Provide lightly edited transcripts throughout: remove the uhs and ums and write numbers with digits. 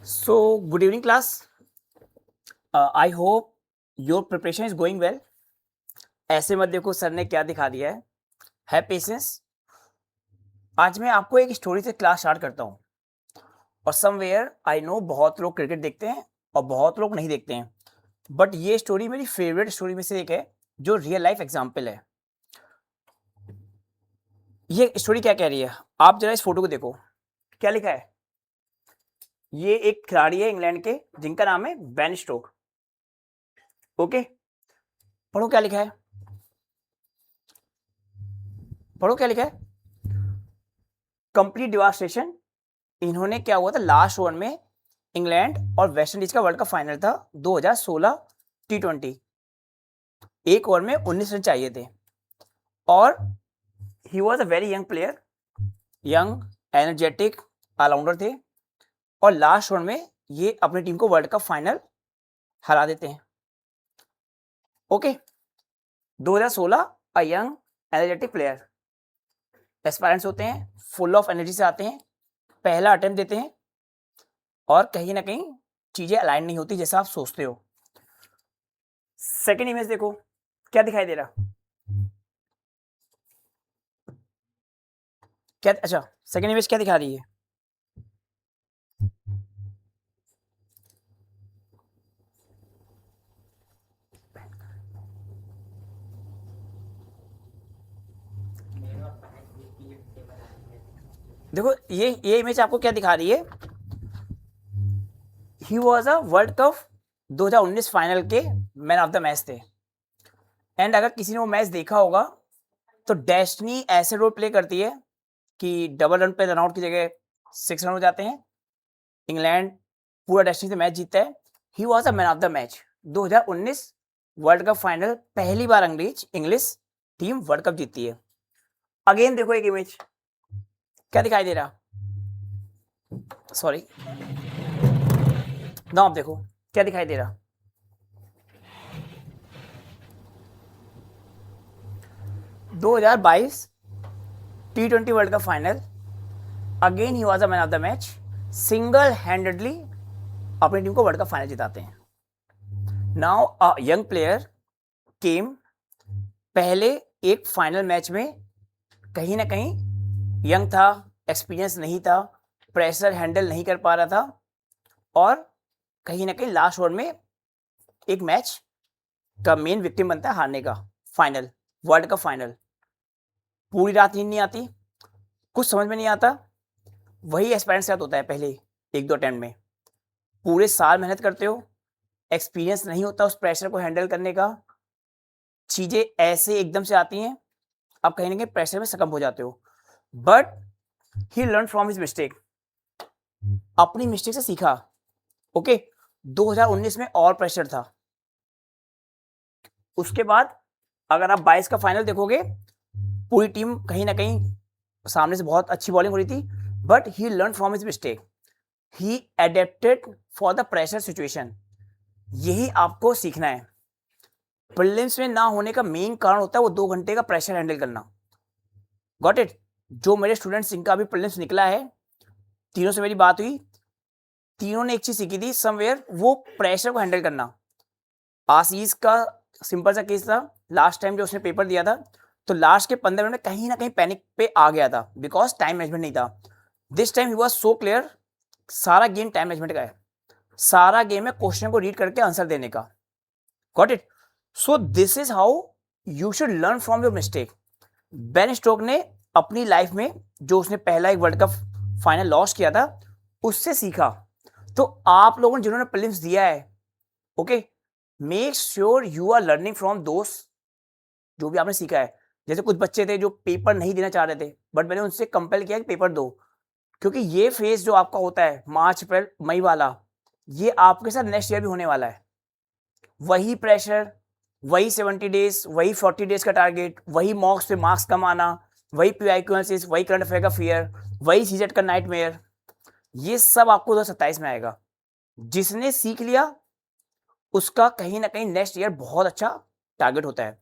So, good evening, class. I hope your preparation is going well. ऐसे मत देखो sir ने क्या दिखा दिया है। Have patience. आज मैं आपको एक स्टोरी से क्लास स्टार्ट करता हूँ। और समवेयर आई नो बहुत लोग क्रिकेट देखते हैं और बहुत लोग नहीं देखते हैं। बट ये स्टोरी मेरी फेवरेट स्टोरी में से एक है जो रियल लाइफ एग्जाम्पल है। ये स्टोरी क्या कह रही है, आप जरा इस फोटो को देखो। क्या लिखा है? ये एक खिलाड़ी है इंग्लैंड के जिनका नाम है बेन स्टोक। ओके, पढ़ो क्या लिखा है, पढ़ो क्या लिखा है। Complete devastation. इन्होंने क्या हुआ था, लास्ट ओवर में इंग्लैंड और वेस्ट इंडीज का वर्ल्ड कप फाइनल था 2016 T20। एक ओवर में 19 रन चाहिए थे और he was a very young player, young energetic allrounder थे और लास्ट ओवर में ये अपनी टीम को वर्ल्ड कप फाइनल हरा देते हैं। Okay, 2016 a young energetic player, aspirants होते हैं, फुल ऑफ एनर्जी से आते हैं, पहला अटेम्प्ट देते हैं और कहीं ना कहीं चीजें अलाइन नहीं होती जैसा आप सोचते हो। सेकेंड इमेज देखो, क्या दिखाई दे रहा, क्या? अच्छा, सेकेंड इमेज क्या दिखा रही है? देखो ये इमेज आपको क्या दिखा रही है? ही was a world cup 2019 final के मैन ऑफ द मैच थे। एंड अगर किसी ने वो मैच देखा होगा तो डेस्टिनी ऐसे रोल प्ले करती है कि डबल रन पे रनआउट की जगह 6 रन हो जाते हैं। इंग्लैंड पूरा डेस्टिनी से मैच जीतता है। ही was a man of the match. 2019 world cup final, पहली बार इंग्लिश टीम वर्ल्ड कप जीतती है। अगेन देखो एक इमेज, क्या दिखाई दे रहा? सॉरी, नाउ आप देखो क्या दिखाई दे रहा। (2022) T20 world cup final, again he was a man of the match. Single handedly अपनी टीम को वर्ल्ड कप फाइनल जिताते हैं। नाउ अ यंग प्लेयर केम, पहले एक फाइनल मैच में कहीं ना कहीं यंग था, एक्सपीरियंस नहीं था, प्रेशर हैंडल नहीं कर पा रहा था और कहीं ना कहीं लास्ट ओवर में एक मैच का मेन विक्टिम बनता है हारने का। फाइनल, वर्ल्ड कप फाइनल, पूरी रात नींद नहीं आती, कुछ समझ में नहीं आता। वही एस्पायरेंट्स के साथ होता है पहले एक दो अटेम्प्ट में। पूरे साल मेहनत करते हो, एक्सपीरियंस नहीं होता उस प्रेशर को हैंडल करने का, चीजें ऐसे एकदम से आती हैं, आप कहीं ना कहीं प्रेशर में सकम हो जाते हो। But he learn from his mistake, अपनी मिस्टेक से सीखा। ओके, 2019 में और प्रेशर था। उसके बाद अगर आप 22 का फाइनल देखोगे, पूरी टीम कहीं ना कहीं सामने से बहुत अच्छी बॉलिंग हो रही थी, but he learn from his mistake, he adapted for the pressure situation. यही आपको सीखना है। प्रीलिम्स में ना होने का मेन कारण होता है वो 2 घंटे का प्रेशर हैंडल करना। Got it? जो मेरे स्टूडेंट्स जिनका अभी प्रीलिम्स निकला है, तीनों से मेरी बात हुई, तीनों ने एक चीज सीखी थी समवेयर, वो प्रेशर को हैंडल करना। आशीष का सिंपल सा केस था, लास्ट टाइम जो उसने पेपर दिया था तो लास्ट के 15 मिनट में कहीं ना कहीं पैनिक पे आ गया था बिकॉज टाइम मैनेजमेंट नहीं था। This time he was so clear, सारा गेम टाइम मैनेजमेंट का है, सारा गेम है क्वेश्चन को रीड करके आंसर देने का। Got it? So this is how you should learn from your mistake. Ben Stoke ने अपनी लाइफ में जो उसने पहला एक वर्ल्ड कप फाइनल लॉस किया था उससे सीखा। तो आप लोगों ने जिन्होंने प्रीलिम्स दिया है, okay, make sure you are learning from दोस्त जो भी आपने सीखा है। जैसे कुछ बच्चे थे जो पेपर नहीं देना चाह रहे थे, बट मैंने उनसे कंपेल किया कि पेपर दो, क्योंकि ये फेज जो आपका होता है मार्च अप्रैल मई वाला, ये आपके साथ नेक्स्ट ईयर भी होने वाला है। वही प्रेशर, वही 70 डेज, वही 40 डेज का टारगेट, वही मॉक्स पे मार्क्स कम आना, वही पीआईक्यू एनालिसिस, वही करंट अफेयर का फियर, वही सीजेट का नाइटमेयर, ये सब आपको 2027 में आएगा। जिसने सीख लिया उसका कहीं ना कहीं नेक्स्ट ईयर बहुत अच्छा टारगेट होता है।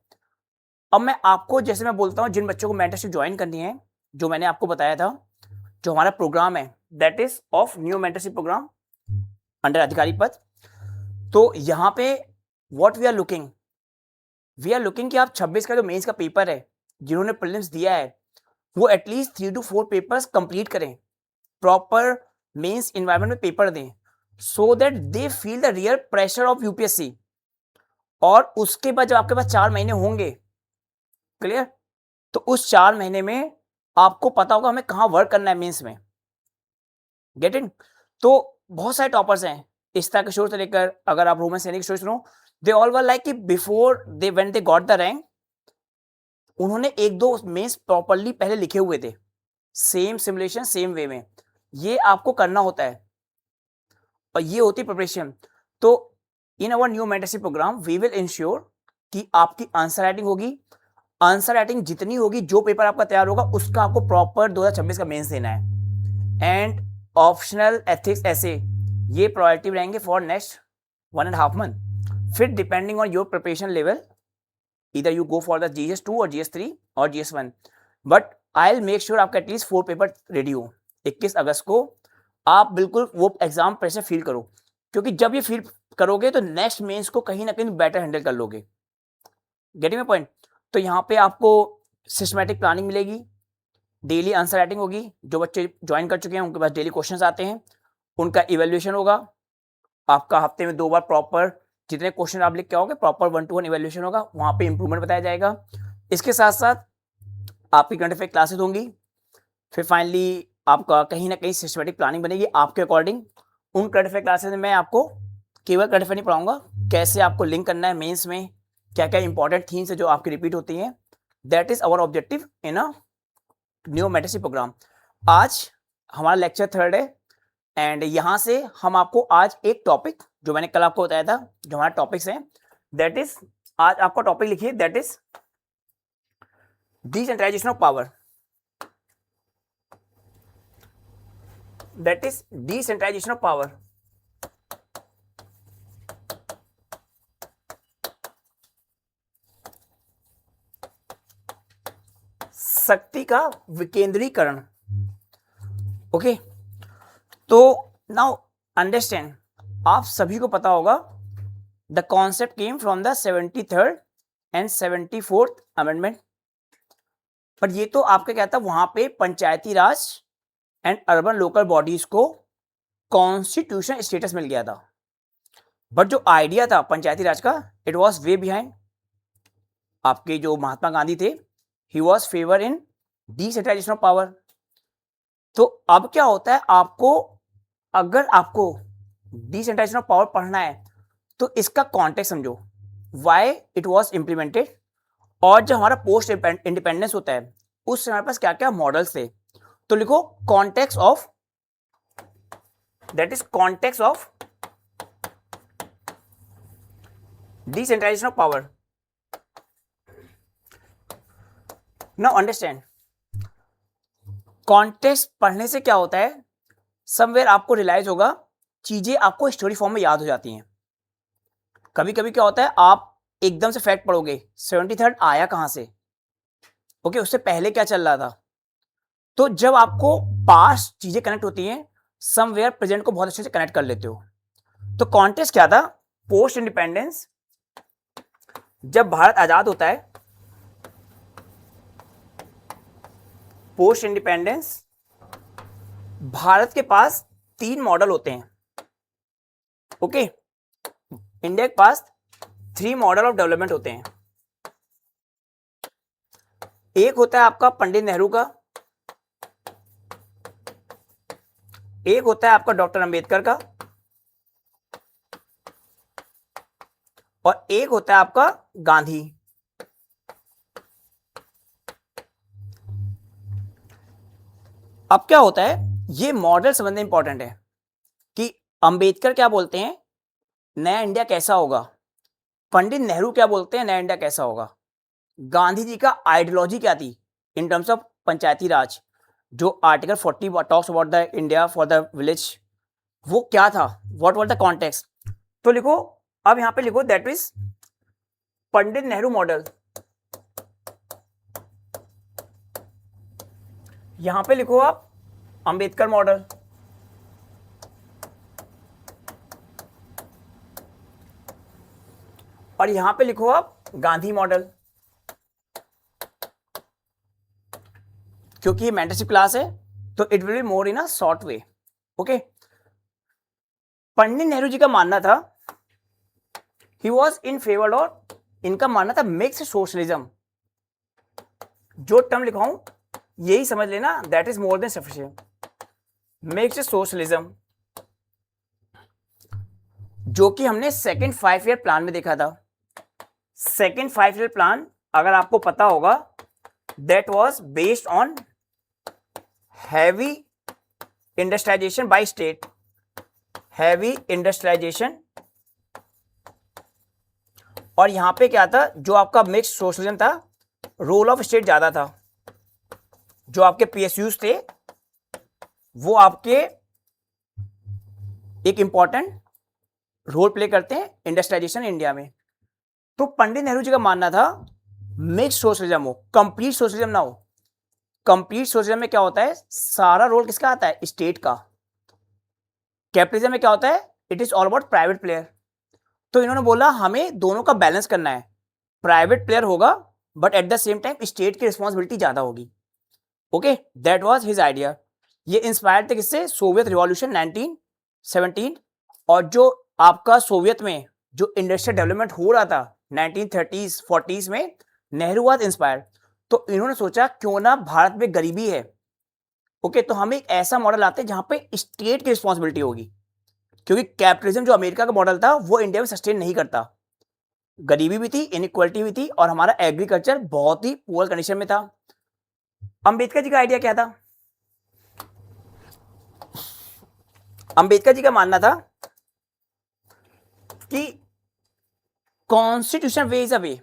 अब मैं आपको, जैसे मैं बोलता हूँ, जिन बच्चों को मेंटरशिप ज्वाइन करनी है, जो मैंने आपको बताया था, जो हमारा प्रोग्राम है that is of new mentorship program, under अधिकारी पद। तो यहाँ पे व्हाट वी आर लुकिंग कि आप 26 का जो मेंस का पेपर है, जिन्होंने प्रीलिम्स दिया है, वो एटलीस्ट 3 to 4 पेपर्स कंप्लीट करें, प्रॉपर मेंस इन्वायरमेंट में पेपर दें, so that they feel the real pressure of UPSC. और उसके बाद जब आपके पास 4 महीने होंगे, क्लियर, तो उस 4 महीने में आपको पता होगा हमें कहाँ वर्क करना है मेंस में। Get it? तो बहुत सारे टॉपर्स हैं इस्ता किशोर से लेकर, अगर आप रोमन सैनिक स्टोरी सुनो, दे ऑल वर लाइक कि before they when they got the rank, उन्होंने 1-2 मेंस प्रॉपर्ली पहले लिखे हुए थे, सेम सिमुलेशन सेम वे में। ये आपको करना होता है और ये होती प्रिपरेशन। तो in our new mentorship program we will ensure कि आपकी आंसर राइटिंग होगी, आंसर राइटिंग जितनी होगी, जो पेपर आपका तैयार होगा उसका आपको प्रॉपर 2026 का मेंस देना है। एंड ऑप्शनल एथिक्स ऐसे ये प्रायोरिटी रहेंगे फॉर नेक्स्ट 1.5 मंथ। फिर depending on your preparation level, either you go for the GS2 और GS3 और GS1, but I will make sure आपका एटलीस्ट 4 पेपर रेडी हो 21 अगस्त को। आप बिल्कुल वो एग्जाम प्रेशर फील करो, क्योंकि जब ये फील करोगे तो नेक्स्ट मेंस को कहीं ना कहीं बेटर हैंडल कर लोगे। Getting my point? तो यहाँ पे आपको सिस्टमैटिक प्लानिंग मिलेगी, डेली आंसर राइटिंग होगी, जो बच्चे ज्वाइन कर चुके हैं उनके पास डेली क्वेश्चंस आते हैं, उनका इवेल्युएशन होगा, आपका हफ्ते में 2 बार प्रॉपर जितने क्वेश्चन आप लिख के आओगे प्रॉपर 1-to-1 इवेल्युएशन होगा, वहां पे इंप्रूवमेंट बताया जाएगा। इसके साथ साथ आपकी करंट अफेयर क्लासेस होंगी। फिर फाइनली आपका कहीं ना कहीं सिस्टमैटिक प्लानिंग बनेगी आपके अकॉर्डिंग। उन करंट अफेयर क्लासेस में मैं आपको केवल करंट अफेयर नहीं पढ़ाऊंगा, कैसे आपको लिंक करना है मेंस में, क्या क्या इंपॉर्टेंट थीम्स है जो आपकी रिपीट होती हैं। That is our objective in a new mentorship program. आज हमारा लेक्चर 3rd है एंड यहाँ से हम आपको आज एक टॉपिक जो मैंने कल आपको बताया था, जो हमारा टॉपिक्स हैं, दैट इज, आज आपका टॉपिक लिखिए, that is decentralisation of power. That is decentralisation of power. शक्ति का विकेंद्रीकरण। ओके, तो नाउ अंडरस्टैंड, आप सभी को पता होगा the concept came from the 73rd and 74th amendment. पर ये तो आपका क्या था, वहां पे पंचायती Raj and urban local bodies को कॉन्स्टिट्यूशन स्टेटस मिल गया था, बट जो आइडिया था पंचायती राज का, इट वॉज वे बिहाइंड। आपके जो महात्मा गांधी थे, he was favour in decentralisation of power. तो अब क्या होता है, आपको अगर आपको डिसेंट्रलाइजेशन ऑफ पावर पढ़ना है तो इसका कॉन्टेक्स्ट समझो, व्हाई इट वाज इम्प्लीमेंटेड, और जब हमारा पोस्ट इंडिपेंडेंस होता है उस समय पास क्या क्या मॉडल्स थे। तो लिखो context of, that is context of decentralisation of power. Now understand, context पढ़ने से क्या होता है, समवेयर आपको रियलाइज होगा, चीजें आपको स्टोरी फॉर्म में याद हो जाती हैं। कभी कभी क्या होता है, आप एकदम से फैक्ट पढ़ोगे 73rd आया कहां से, ओके, उससे पहले क्या चल रहा था। तो जब आपको पास्ट चीजें कनेक्ट होती हैं, समवेयर प्रेजेंट को बहुत अच्छे से कनेक्ट कर लेते हो। तो कॉन्टेक्स्ट क्या था, पोस्ट इंडिपेंडेंस, जब भारत आजाद होता है, पोस्ट इंडिपेंडेंस, भारत के पास 3 मॉडल होते हैं। ओके, इंडिया के पास 3 मॉडल ऑफ डेवलपमेंट होते हैं। एक होता है आपका पंडित नेहरू का, एक होता है आपका डॉक्टर अंबेडकर का, और एक होता है आपका गांधी। अब क्या होता है, ये मॉडल समझना इंपॉर्टेंट है कि अंबेडकर क्या बोलते हैं, नया इंडिया कैसा होगा, पंडित नेहरू क्या बोलते हैं, नया इंडिया कैसा होगा, गांधी जी का आइडियोलॉजी क्या थी इन टर्म्स ऑफ पंचायती राज, जो article 40 talks about the India for the village, वो क्या था, व्हाट वाज द कॉन्टेक्स्ट। तो लिखो, अब यहां पे लिखो, that is Pandit Nehru model. यहां पे लिखो आप अंबेडकर मॉडल। और यहां पे लिखो आप गांधी मॉडल, क्योंकि ये मेंटरशिप क्लास है तो it will be more in a short way. Okay, Pandit Nehru ji का मानना था, he was in favour of, इनका मानना था मिक्स सोशलिज्म। जो टर्म लिखाऊं यही समझ लेना, that is more than sufficient. Mix socialism, जो कि हमने सेकेंड 5 ईयर प्लान में देखा था। सेकेंड 5 ईयर प्लान अगर आपको पता होगा, that was based on heavy industrialisation by state, heavy industrialisation. और यहां पे क्या था, जो आपका मिक्स सोशलिज्म था, रोल ऑफ स्टेट ज्यादा था। जो आपके पीएसयूज थे वो आपके एक इंपॉर्टेंट रोल प्ले करते हैं इंडस्ट्रियलाइजेशन इंडिया में। तो पंडित नेहरू जी का मानना था मिक्स सोशलिज्म हो, कंप्लीट सोशलिज्म ना हो। कंप्लीट सोशलिज्म में क्या होता है, सारा रोल किसका आता है, स्टेट का। कैपिटलिज्म में क्या होता है, it is all about private player. तो इन्होंने बोला हमें दोनों का बैलेंस करना है, प्राइवेट प्लेयर होगा but at the same time state की रिस्पॉन्सिबिलिटी ज्यादा होगी। Okay, that was his idea. ये इंस्पायर्ड थे किससे, सोवियत रिवॉल्यूशन 1917। और जो आपका सोवियत में जो इंडस्ट्रियल डेवलपमेंट हो रहा था 1930s 40s में, नेहरू वाज इंस्पायर्ड। तो इन्होंने सोचा क्यों ना, भारत में गरीबी है, ओके, तो हम एक ऐसा मॉडल आते हैं जहां पे स्टेट की रिस्पॉन्सिबिलिटी होगी, क्योंकि कैपिटलिज्म जो अमेरिका का मॉडल था वो इंडिया में सस्टेन नहीं करता। गरीबी भी थी, इनइक्वालिटी भी थी, और हमारा एग्रीकल्चर बहुत ही पुअर कंडीशन में था। अंबेडकर जी का आइडिया क्या था, अंबेडकर जी का मानना था कि constitution way is a way,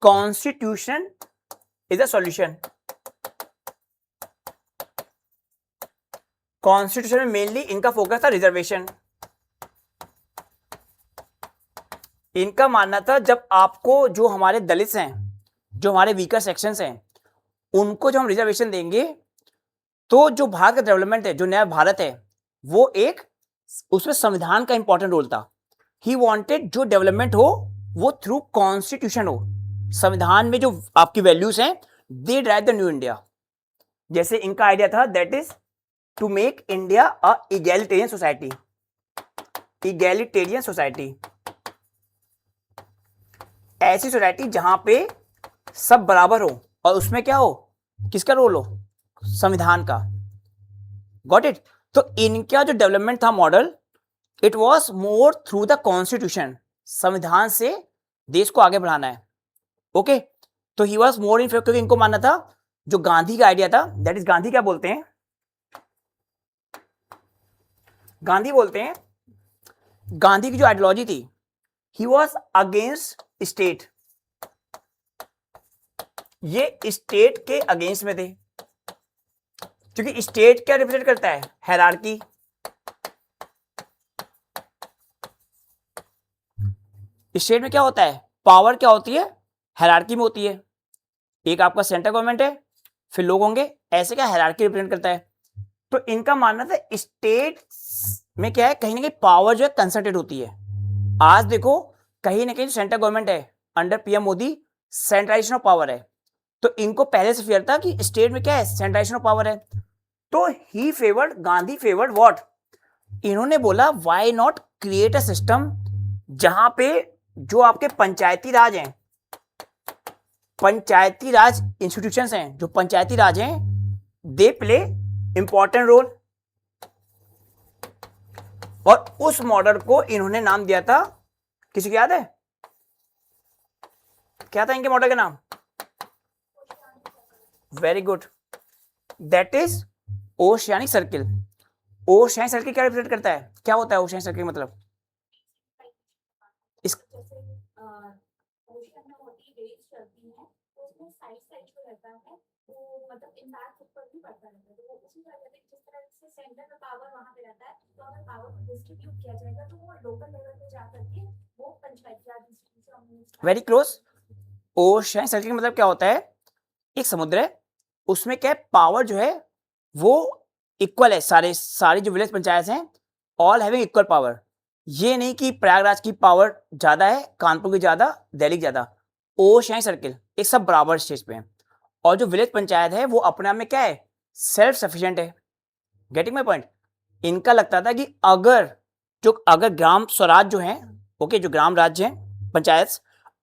constitution is a solution. Constitution में मेनली इनका फोकस था रिजर्वेशन। इनका मानना था जब आपको जो हमारे दलित हैं, जो हमारे वीकर सेक्शंस हैं, उनको जब हम रिजर्वेशन देंगे तो जो भारत का डेवलपमेंट है, जो नया भारत है, वो एक, उसमें संविधान का इंपॉर्टेंट रोल था। ही वांटेड जो डेवलपमेंट हो वो थ्रू कॉन्स्टिट्यूशन हो, संविधान में जो आपकी वैल्यूज हैं, they drive the new India. जैसे इनका आइडिया था, that is to make India a egalitarian society, egalitarian society, ऐसी सोसाइटी जहां पे सब बराबर हो और उसमें क्या हो, किसका रोल हो, संविधान का। Got it. तो इनका जो डेवलपमेंट था model, it was more through the constitution, संविधान से देश को आगे बढ़ाना है। ओके, तो he was more in favour, क्योंकि इनको मानना था जो गांधी का आइडिया था, दैट इज गांधी क्या बोलते हैं, गांधी बोलते हैं, गांधी की जो आइडियोलॉजी थी, ही वाज अगेंस्ट स्टेट, ये स्टेट के अगेंस्ट में थे, क्योंकि स्टेट क्या रिप्रेजेंट करता है, हायरार्की। स्टेट में क्या होता है, पावर क्या होती है, हायरार्की में होती है। एक आपका सेंट्रल गवर्नमेंट है, फिर लोग होंगे, ऐसे क्या हायरार्की रिप्रेजेंट करता है। तो इनका मानना था स्टेट में क्या है, कहीं ना कहीं पावर जो है कंसंट्रेट होती है। आज देखो कहीं ना कहीं सेंट्रल गवर्नमेंट है under PM Modi, centralisation of power है। तो इनको पहले से फियर था कि स्टेट में क्या है, सेंट्रलाइजेशन ऑफ पावर है। तो ही फेवर्ड, गांधी फेवर्ड व्हाट, इन्होंने बोला why not create a system जहां पे जो आपके पंचायती राज हैं, पंचायती राज इंस्टीट्यूशंस हैं, जो पंचायती राज हैं, दे प्ले इंपॉर्टेंट रोल। और उस मॉडल को इन्होंने नाम दिया था, किसी को याद है क्या था इनके मॉडल का नाम, very good, that is oceanic circle. Oceanic circle क्या रिप्रेजेंट करता है, क्या होता है ओशियानिक सर्किल मतलब, इस वेरी क्लोज। ओशियानिक सर्किल मतलब क्या होता है, एक समुद्र है, उसमें क्या है, पावर जो है वो इक्वल है, सारे जो विलेज पंचायत हैं, ऑल हैविंग इक्वल पावर। ये नहीं कि प्रयागराज की पावर ज्यादा है, कानपुर की ज्यादा, दिल्ली की ज्यादा। ओशाई सर्किल एक सब बराबर स्टेज पे है। और जो विलेज पंचायत है वो अपने आप में क्या है, सेल्फ सफिशिएंट है। Getting my point. इनका लगता था कि अगर ग्राम स्वराज जो है, ओके, जो ग्राम राज्य है पंचायत,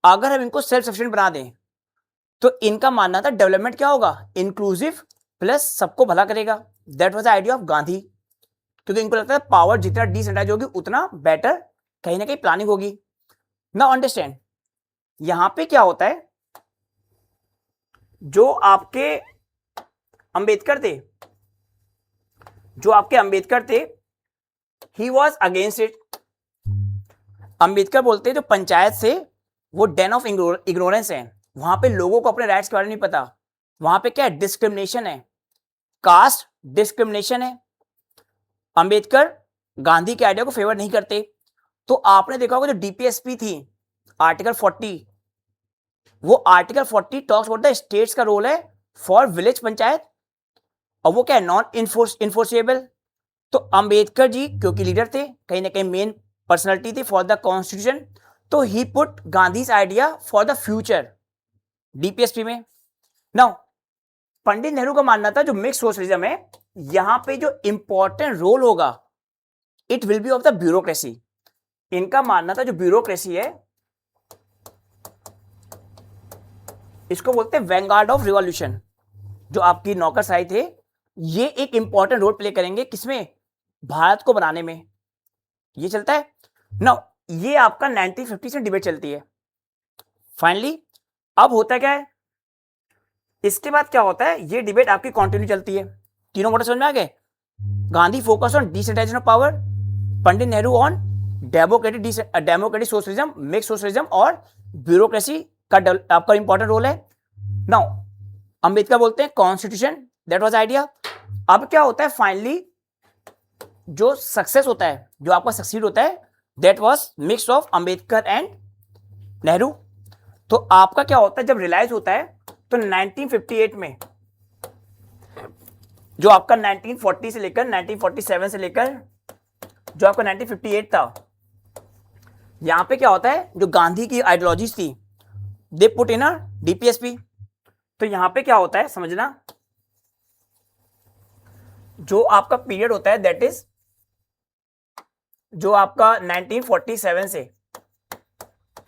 अगर हम इनको सेल्फ सफिशिएंट बना दें तो इनका मानना था डेवलपमेंट क्या होगा, इंक्लूसिव प्लस सबको भला करेगा। That was the idea of Gandhi. क्योंकि इनको लगता है पावर जितना डिसेंट्रलाइज होगी उतना बेटर कहीं ना कहीं प्लानिंग होगी। नाउ अंडरस्टैंड, यहां पे क्या होता है, जो आपके अंबेडकर थे, he was against it. Ambedkar बोलते हैं जो पंचायत से वो डेन ऑफ इग्नोरेंस है, वहां पे लोगों को अपने राइट्स के बारे में नहीं पता। वहां पे क्या है, डिस्क्रिमिनेशन है, कास्ट डिस्क्रिमिनेशन है। अंबेडकर गांधी के आइडिया को फेवर नहीं करते। तो आपने देखा होगा जो डीपीएसपी थी आर्टिकल 40, वो article 40 talks about the states का रोल है फॉर विलेज पंचायत, और वो क्या है, नॉन इन्फोर्सेबल। तो अंबेडकर जी क्योंकि लीडर थे, कहीं ना कहीं मेन पर्सनालिटी थी फॉर द कॉन्स्टिट्यूशन, तो he put Gandhi's idea for the future DPSP में। नाउ पंडित नेहरू का मानना था जो मिक्स सोशलिज्म है, यहां पे जो इंपॉर्टेंट रोल होगा it will B of the bureaucracy. इनका मानना था जो ब्यूरोक्रेसी है इसको बोलते हैं वैंगार्ड ऑफ रिवॉल्यूशन। जो आपकी नौकरशाही थे ये एक इंपॉर्टेंट रोल प्ले करेंगे किसमें, भारत को बनाने में। ये चलता है ना, ये आपका 1950 से डिबेट चलती है। फाइनली अब होता क्या है, इसके बाद क्या होता है, ये डिबेट आपकी कंटिन्यू चलती है। तीनों मॉडल समझ में आ गए। Gandhi focus on decentralisation of power, Pandit Nehru on democratic socialism, mix socialism और ब्यूरोक्रेसी का आपका इंपॉर्टेंट रोल है। नाउ अंबेडकर बोलते हैं कॉन्स्टिट्यूशन, दैट वाज आइडिया। अब क्या होता है, फाइनली जो सक्सेस होता है, जो आपका सक्सीड होता है, that was mix of Ambedkar and Nehru. तो आपका क्या होता है, जब रियलाइज होता है तो 1958 में जो आपका 1940 से लेकर 1947 से लेकर जो आपका 1958 था, यहां पे क्या होता है, जो गांधी की आइडियोलॉजीज थी they put in a DPSP. तो यहां पे क्या होता है समझना, जो आपका पीरियड होता है दैट इज जो आपका 1947 से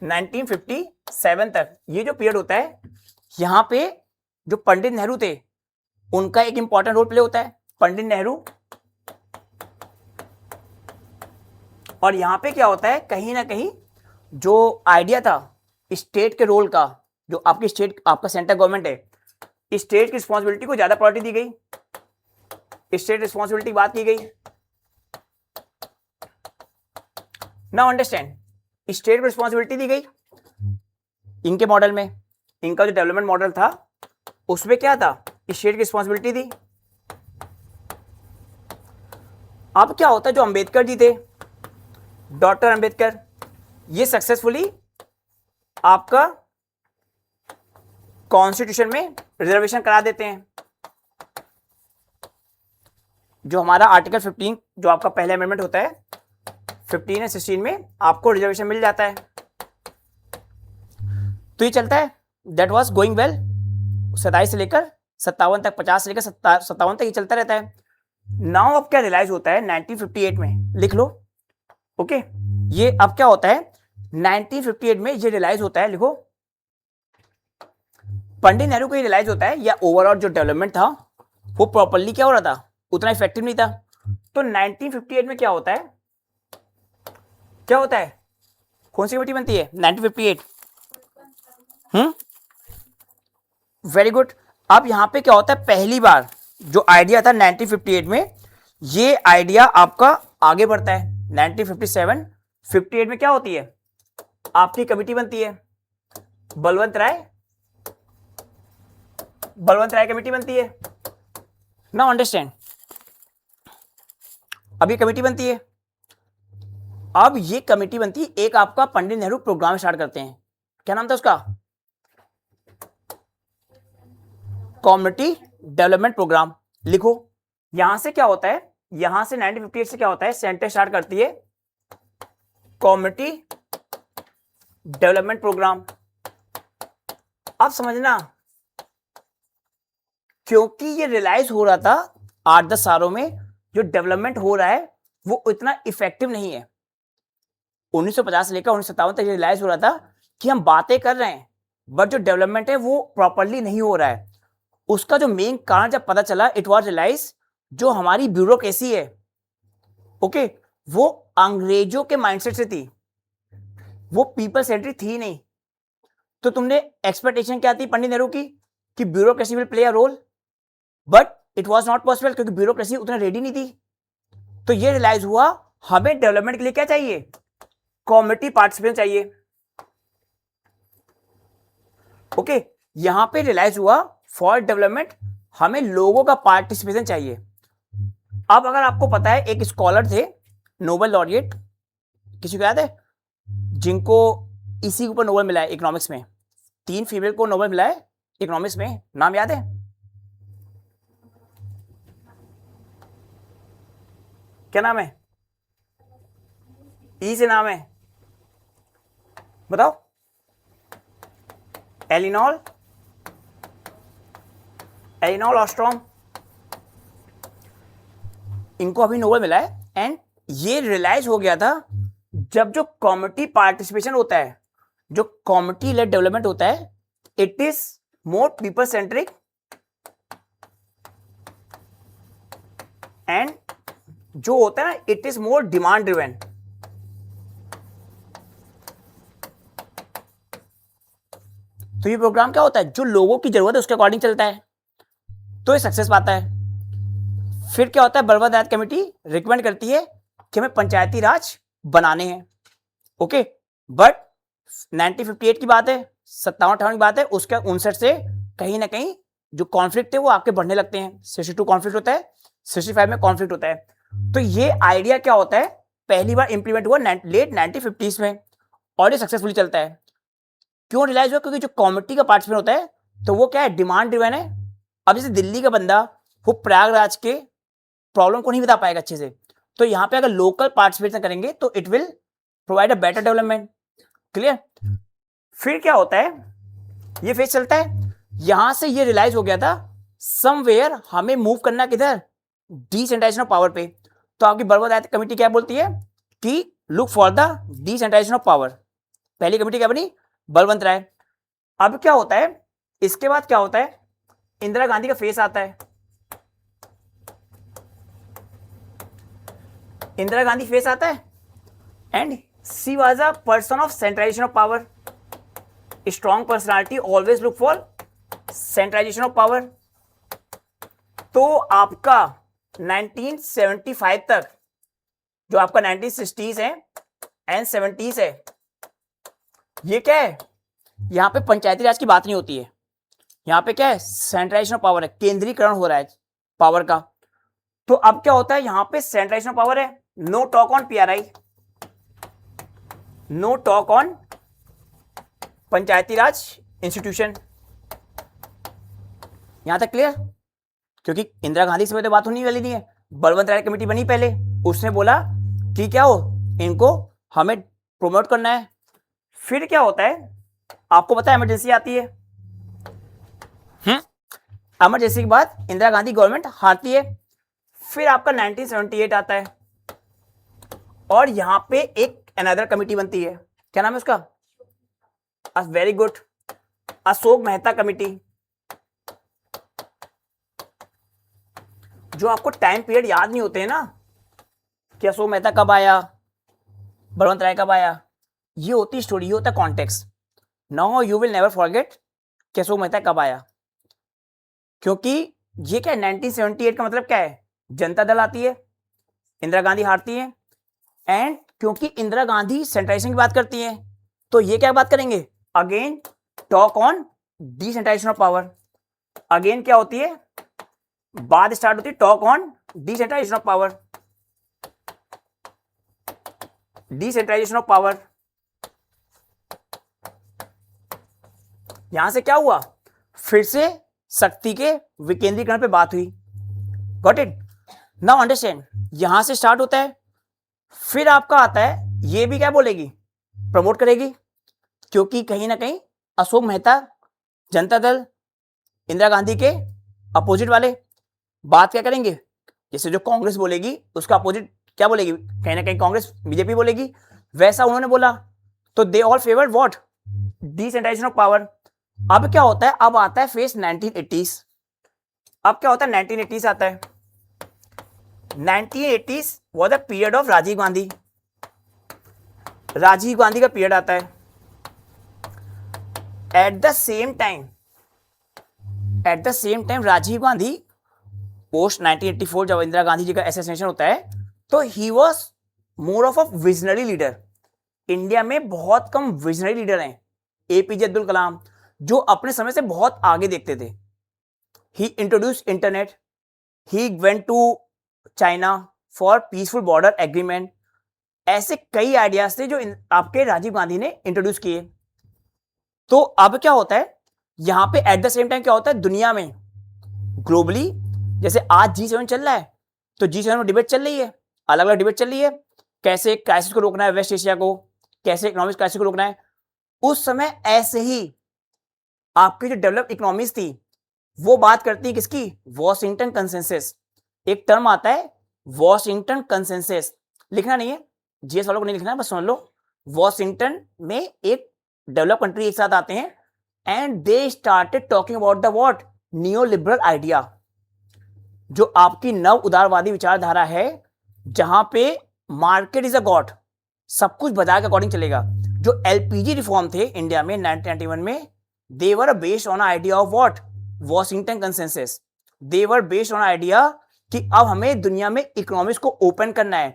1957 तक, ये जो पीरियड होता है, यहां पे जो पंडित नेहरू थे उनका एक इंपॉर्टेंट रोल प्ले होता है। पंडित नेहरू, और यहां पे क्या होता है, कहीं ना कहीं जो आइडिया था स्टेट के रोल का, जो आपकी स्टेट, आपका सेंट्रल गवर्नमेंट है, स्टेट की रिस्पॉन्सिबिलिटी को ज्यादा प्रायोरिटी दी गई, स्टेट रिस्पॉन्सिबिलिटी बात की गई। नाउ अंडरस्टैंड, स्टेट को रिस्पॉन्सिबिलिटी दी गई इनके मॉडल में। इनका जो डेवलपमेंट मॉडल था उसमें क्या था, स्टेट की रिस्पॉन्सिबिलिटी दी। अब क्या होता है, जो अंबेडकर जी थे, डॉक्टर अंबेडकर, ये सक्सेसफुली आपका कॉन्स्टिट्यूशन में रिजर्वेशन करा देते हैं। जो हमारा आर्टिकल 15 जो आपका पहला अमेंडमेंट होता है 15 या 16 में आपको रिजर्वेशन मिल जाता है। तो ये चलता है, दैट वाज गोइंग वेल, 27 से लेकर 57 तक, 50 से लेकर 57 तक ये चलता रहता है। नाउ अब क्या रियलाइज होता है 1958 में, लिख लो, ओके। ये अब क्या होता है 1958 में, ये रियलाइज होता है, लिखो, पंडित नेहरू को ये रियलाइज होता है, या ओवरऑल जो डेवलपमेंट था वो प्रॉपरली क्या हो रहा था, उतना इफेक्टिव नहीं था। तो 1958 में क्या होता है, कौन सी कमेटी बनती है 1958? Very good. अब यहां पे क्या होता है, पहली बार जो आइडिया था 1958 में, ये आइडिया आपका आगे बढ़ता है। 1957 58 में क्या होती है, आपकी कमेटी बनती है, बलवंत राय कमेटी बनती है। नाउ अंडरस्टैंड, अब ये कमेटी बनती है। अब ये कमेटी बनती है, एक आपका पंडित नेहरू प्रोग्राम स्टार्ट करते हैं, क्या नाम था उसका, कम्युनिटी डेवलपमेंट प्रोग्राम, लिखो। यहां से क्या होता है, यहां से 1958 से क्या होता है, सेंटर स्टार्ट करती है कम्युनिटी डेवलपमेंट प्रोग्राम। अब समझना, क्योंकि ये रियलाइज हो रहा था 8-10 सालों में जो डेवलपमेंट हो रहा है वो इतना इफेक्टिव नहीं है। 1950 से लेकर 1957 तक रियलाइज हो रहा था कि हम बातें कर रहे हैं बट जो डेवलपमेंट है वो प्रॉपरली नहीं हो रहा है। उसका जो मेन कारण जब पता चला, इट वाज रियलाइज जो हमारी ब्यूरोक्रेसी है, ओके, वो अंग्रेजों के माइंडसेट से थी, वो पीपल सेंट्रिक थी नहीं। तो तुमने एक्सपेक्टेशन क्या थी पंडित नेहरू की कि bureaucracy will play a role, but it was not possible क्योंकि ब्यूरोक्रेसी उतना रेडी नहीं थी। तो ये रियलाइज हुआ हमें डेवलपमेंट के लिए क्या चाहिए, कम्युनिटी पार्टिसिपेशन चाहिए। ओके, यहां पे रियलाइज हुआ फॉर डेवलपमेंट हमें लोगों का पार्टिसिपेशन चाहिए। अब अगर आपको पता है एक स्कॉलर थे नोबेल लॉरिएट, किसी को याद है, जिनको इसी के ऊपर नोबेल मिला है इकोनॉमिक्स में, 3 फीमेल को नोबेल मिला है इकोनॉमिक्स में, नाम याद है? क्या नाम है? ई से नाम है, बताओ। एलिनॉर ऑस्ट्रॉम, इनको अभी नोबेल मिला है। एंड ये रियलाइज हो गया था जब जो कम्युनिटी पार्टिसिपेशन होता है, जो कम्युनिटी लेड डेवलपमेंट होता है, it is more people centric and जो होता है ना, it is more demand driven. तो ये प्रोग्राम क्या होता है, जो लोगों की जरूरत है उसके अकॉर्डिंग चलता है, तो ये सक्सेस पाता है। फिर क्या होता है, बलवंत रायत कमेटी रिकमेंड करती है कि हमें पंचायती राज बनाने हैं, ओके, बट 1958 की बात है, 57-58 की बात है, उसके 59 से कहीं ना कहीं जो कॉन्फ्लिक्ट है वो आपके बढ़ने लगते हैं। 62 कॉन्फ्लिक्ट होता है, 65 में कॉन्फ्लिक्ट होता है। तो ये आइडिया क्या होता है, पहली बार इंप्लीमेंट हुआ लेट 1950s में और ये सक्सेसफुली चलता है। क्यों रियलाइज हुआ, क्योंकि जो कम्युनिटी का पार्टिसिपेट होता है तो वो क्या है, डिमांड ड्रिवन है। अब जैसे दिल्ली का बंदा वो प्रयागराज के प्रॉब्लम को नहीं बता पाएगा अच्छे से, तो यहाँ पे अगर लोकल पार्टिसिपेशन करेंगे तो it will provide a better development. Clear? फिर क्या होता है, ये फेज चलता है, यहां से ये रियलाइज हो गया था समवेयर हमें मूव करना किधर, डिसेंट्रलाइजेशन ऑफ पावर पे। तो आपकी बलवंत रायत कमेटी क्या बोलती है कि look for the decentralisation of power. पहली कमेटी क्या बनी, बलवंत राय। अब क्या होता है, इसके बाद क्या होता है, इंदिरा गांधी का फेस आता है। इंदिरा गांधी फेस आता है and she was a person of centralisation of power. Strong personality always look for centralisation of power. तो आपका 1975 तक जो आपका 1960s है एंड 70s है, ये क्या है, यहां पे पंचायती राज की बात नहीं होती है, यहां पे क्या है, सेंट्रलाइजेशन ऑफ पावर है, केंद्रीकरण हो रहा है पावर का। तो अब क्या होता है, यहां पे सेंट्रलाइजेशन ऑफ पावर है, no talk on PRI, no talk on Panchayati Raj institution. यहां तक क्लियर? क्योंकि इंदिरा गांधी से तो बात होने वाली नहीं है, बलवंत राय कमेटी बनी पहले, उसने बोला कि क्या हो, इनको हमें प्रोमोट करना है। फिर क्या होता है, आपको पता है इमरजेंसी आती है, इमरजेंसी के बाद इंदिरा गांधी गवर्नमेंट हारती है। फिर आपका 1978 आता है और यहां पे एक अनदर कमेटी बनती है, क्या नाम है उसका, very good, Ashok Mehta committee. जो आपको टाइम पीरियड याद नहीं होते हैं ना कि अशोक मेहता कब आया, बलवंत राय कब आया, ये होती स्टोरी, ये होता context. Now you will never forget कि अशोक मेहता कब आया, क्योंकि ये क्या है, 1978 का मतलब क्या है, जनता दल आती है, इंदिरा गांधी हारती है, एंड क्योंकि इंदिरा गांधी सेंट्रलाइजेशन की बात करती है तो ये क्या बात करेंगे, again talk on decentralisation of power. Again क्या होती है, बात स्टार्ट होती है talk on decentralisation of power, decentralisation of power. यहां से क्या हुआ, फिर से शक्ति के विकेंद्रीकरण पे बात हुई। Got it? नाउ अंडरस्टैंड, यहां से स्टार्ट होता है, फिर आपका आता है ये भी क्या बोलेगी, प्रमोट करेगी, क्योंकि कहीं ना कहीं अशोक मेहता, जनता दल, इंदिरा गांधी के अपोजिट वाले बात क्या करेंगे, जैसे जो कांग्रेस बोलेगी उसका अपोजिट क्या बोलेगी, कहीं ना कहीं कांग्रेस बीजेपी बोलेगी, वैसा उन्होंने बोला। तो they all favour what, decentralisation of power. अब क्या होता है, अब आता है फेस 1980s। अब क्या होता है, 1980s आता है। 1980s was the period of Rajiv Gandhi. Rajiv Gandhi का पीरियड आता है। At the same time Rajiv Gandhi post 1984 जब इंदिरा गांधी जी का असैसिनेशन होता है, तो he was more of a visionary leader. India में बहुत कम विजनरी लीडर हैं, एपीजे अब्दुल कलाम, जो अपने समय से बहुत आगे देखते थे। He introduce internet, he went to China for peaceful border agreement. ऐसे कई आइडियाज थे जो आपके राजीव गांधी ने इंट्रोड्यूस किए। तो अब क्या होता है, यहां पे एट द सेम टाइम क्या होता है, दुनिया में ग्लोबली, जैसे आज G7 चल रहा है, तो G7 में डिबेट चल रही है, अलग अलग डिबेट चल रही है, कैसे क्राइसिस को रोकना है, वेस्ट एशिया को कैसे इकोनॉमिक क्राइसिस को रोकना है। उस समय ऐसे ही आपकी जो डेवलप इकोनॉमीज थी वो बात करती है किसकी, वॉशिंगटन कंसेंसस। एक टर्म आता है वॉशिंगटन कंसेंसस, लिखना नहीं है, जीएस वालों को नहीं लिखना है, बस सुन लो। वॉशिंगटन में एक डेवलप कंट्री एक साथ आते हैं and they started talking about the what, neo liberal idea, जो आपकी नव उदारवादी विचारधारा है, जहां पे मार्केट इज अ गॉड, सब कुछ बाजार के अकॉर्डिंग चलेगा। जो एलपीजी रिफॉर्म थे इंडिया में 1991 में, they were based on idea of what, Washington consensus. They were based on idea कि अब हमें दुनिया में इकोनॉमिक्स को ओपन करना है,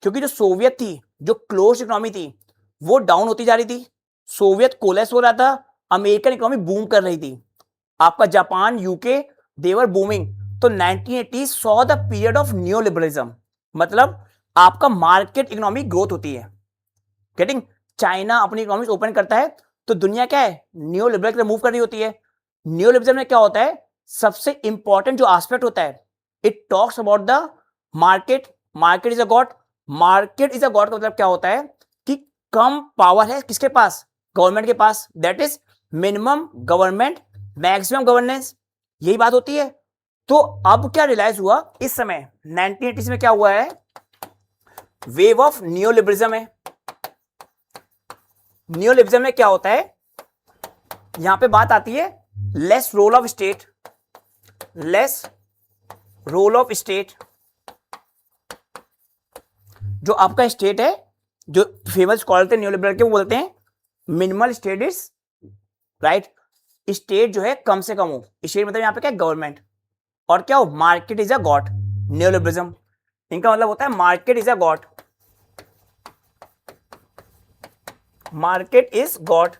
क्योंकि जो सोवियत थी, जो क्लोज इकोनॉमी थी, वो डाउन होती जा रही थी। सोवियत कोलैप्स हो रहा था, अमेरिकन इकोनॉमी बूम कर रही थी, आपका जापान, यूके, दे वर बूमिंग। तो 1980 saw the period of new liberalism, मतलब आपका मार्केट इकोनॉमी ग्रोथ होती है। गेटिंग, चाइना अपनी इकोनॉमी ओपन करता है तो दुनिया क्या है, न्यू लिबरल की मूव कर रही होती है। न्यू लिबरलिज्म में क्या होता है, सबसे इंपॉर्टेंट जो एस्पेक्ट होता है, it talks about the market. Market is a god. Market is a God का मतलब क्या होता है कि कम पावर है किसके पास, गवर्नमेंट के पास, that is minimum government maximum governance, यही बात होती है। तो अब क्या रियलाइज हुआ इस समय 1980s में, क्या हुआ है, वेव ऑफ न्यू लिबरलिज्म है। न्यू लिबरलिज्म में क्या होता है, यहां पे बात आती है less role of state, less role of state. जो आपका स्टेट है, जो फेमस स्कॉलर थे न्यू लिबरल के, वो बोलते हैं minimal state is right. State जो है कम से कम हो, स्टेट मतलब यहां पे क्या, गवर्नमेंट, और क्या हो, market is a god. New liberalism इनका मतलब होता है market is a god, market is god.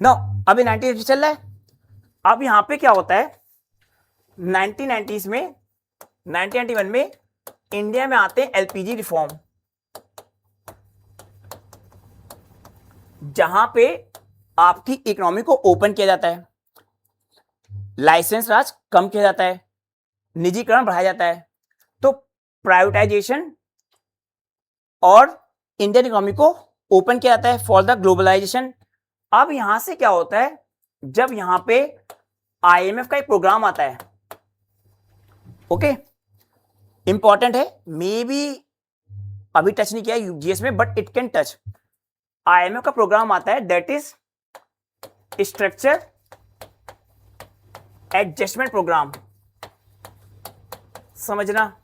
No, अभी 1980 चल रहा है। अब यहां पे क्या होता है, 1990s में, 1991 में इंडिया में आते हैं एलपीजी रिफॉर्म, जहां पे आपकी इकोनॉमी को ओपन किया जाता है, लाइसेंस राज कम किया जाता है, निजीकरण बढ़ाया जाता है, तो प्राइवेटाइजेशन और इंडियन इकोनॉमी को ओपन किया जाता है फॉर द ग्लोबलाइजेशन। अब यहां से क्या होता है, जब यहां पे आईएमएफ का एक प्रोग्राम आता है, ओके, इंपॉर्टेंट है, मे बी अभी टच नहीं किया यूजीएस में, but it can touch. IMF का प्रोग्राम आता है, that is structure adjustment program, समझना।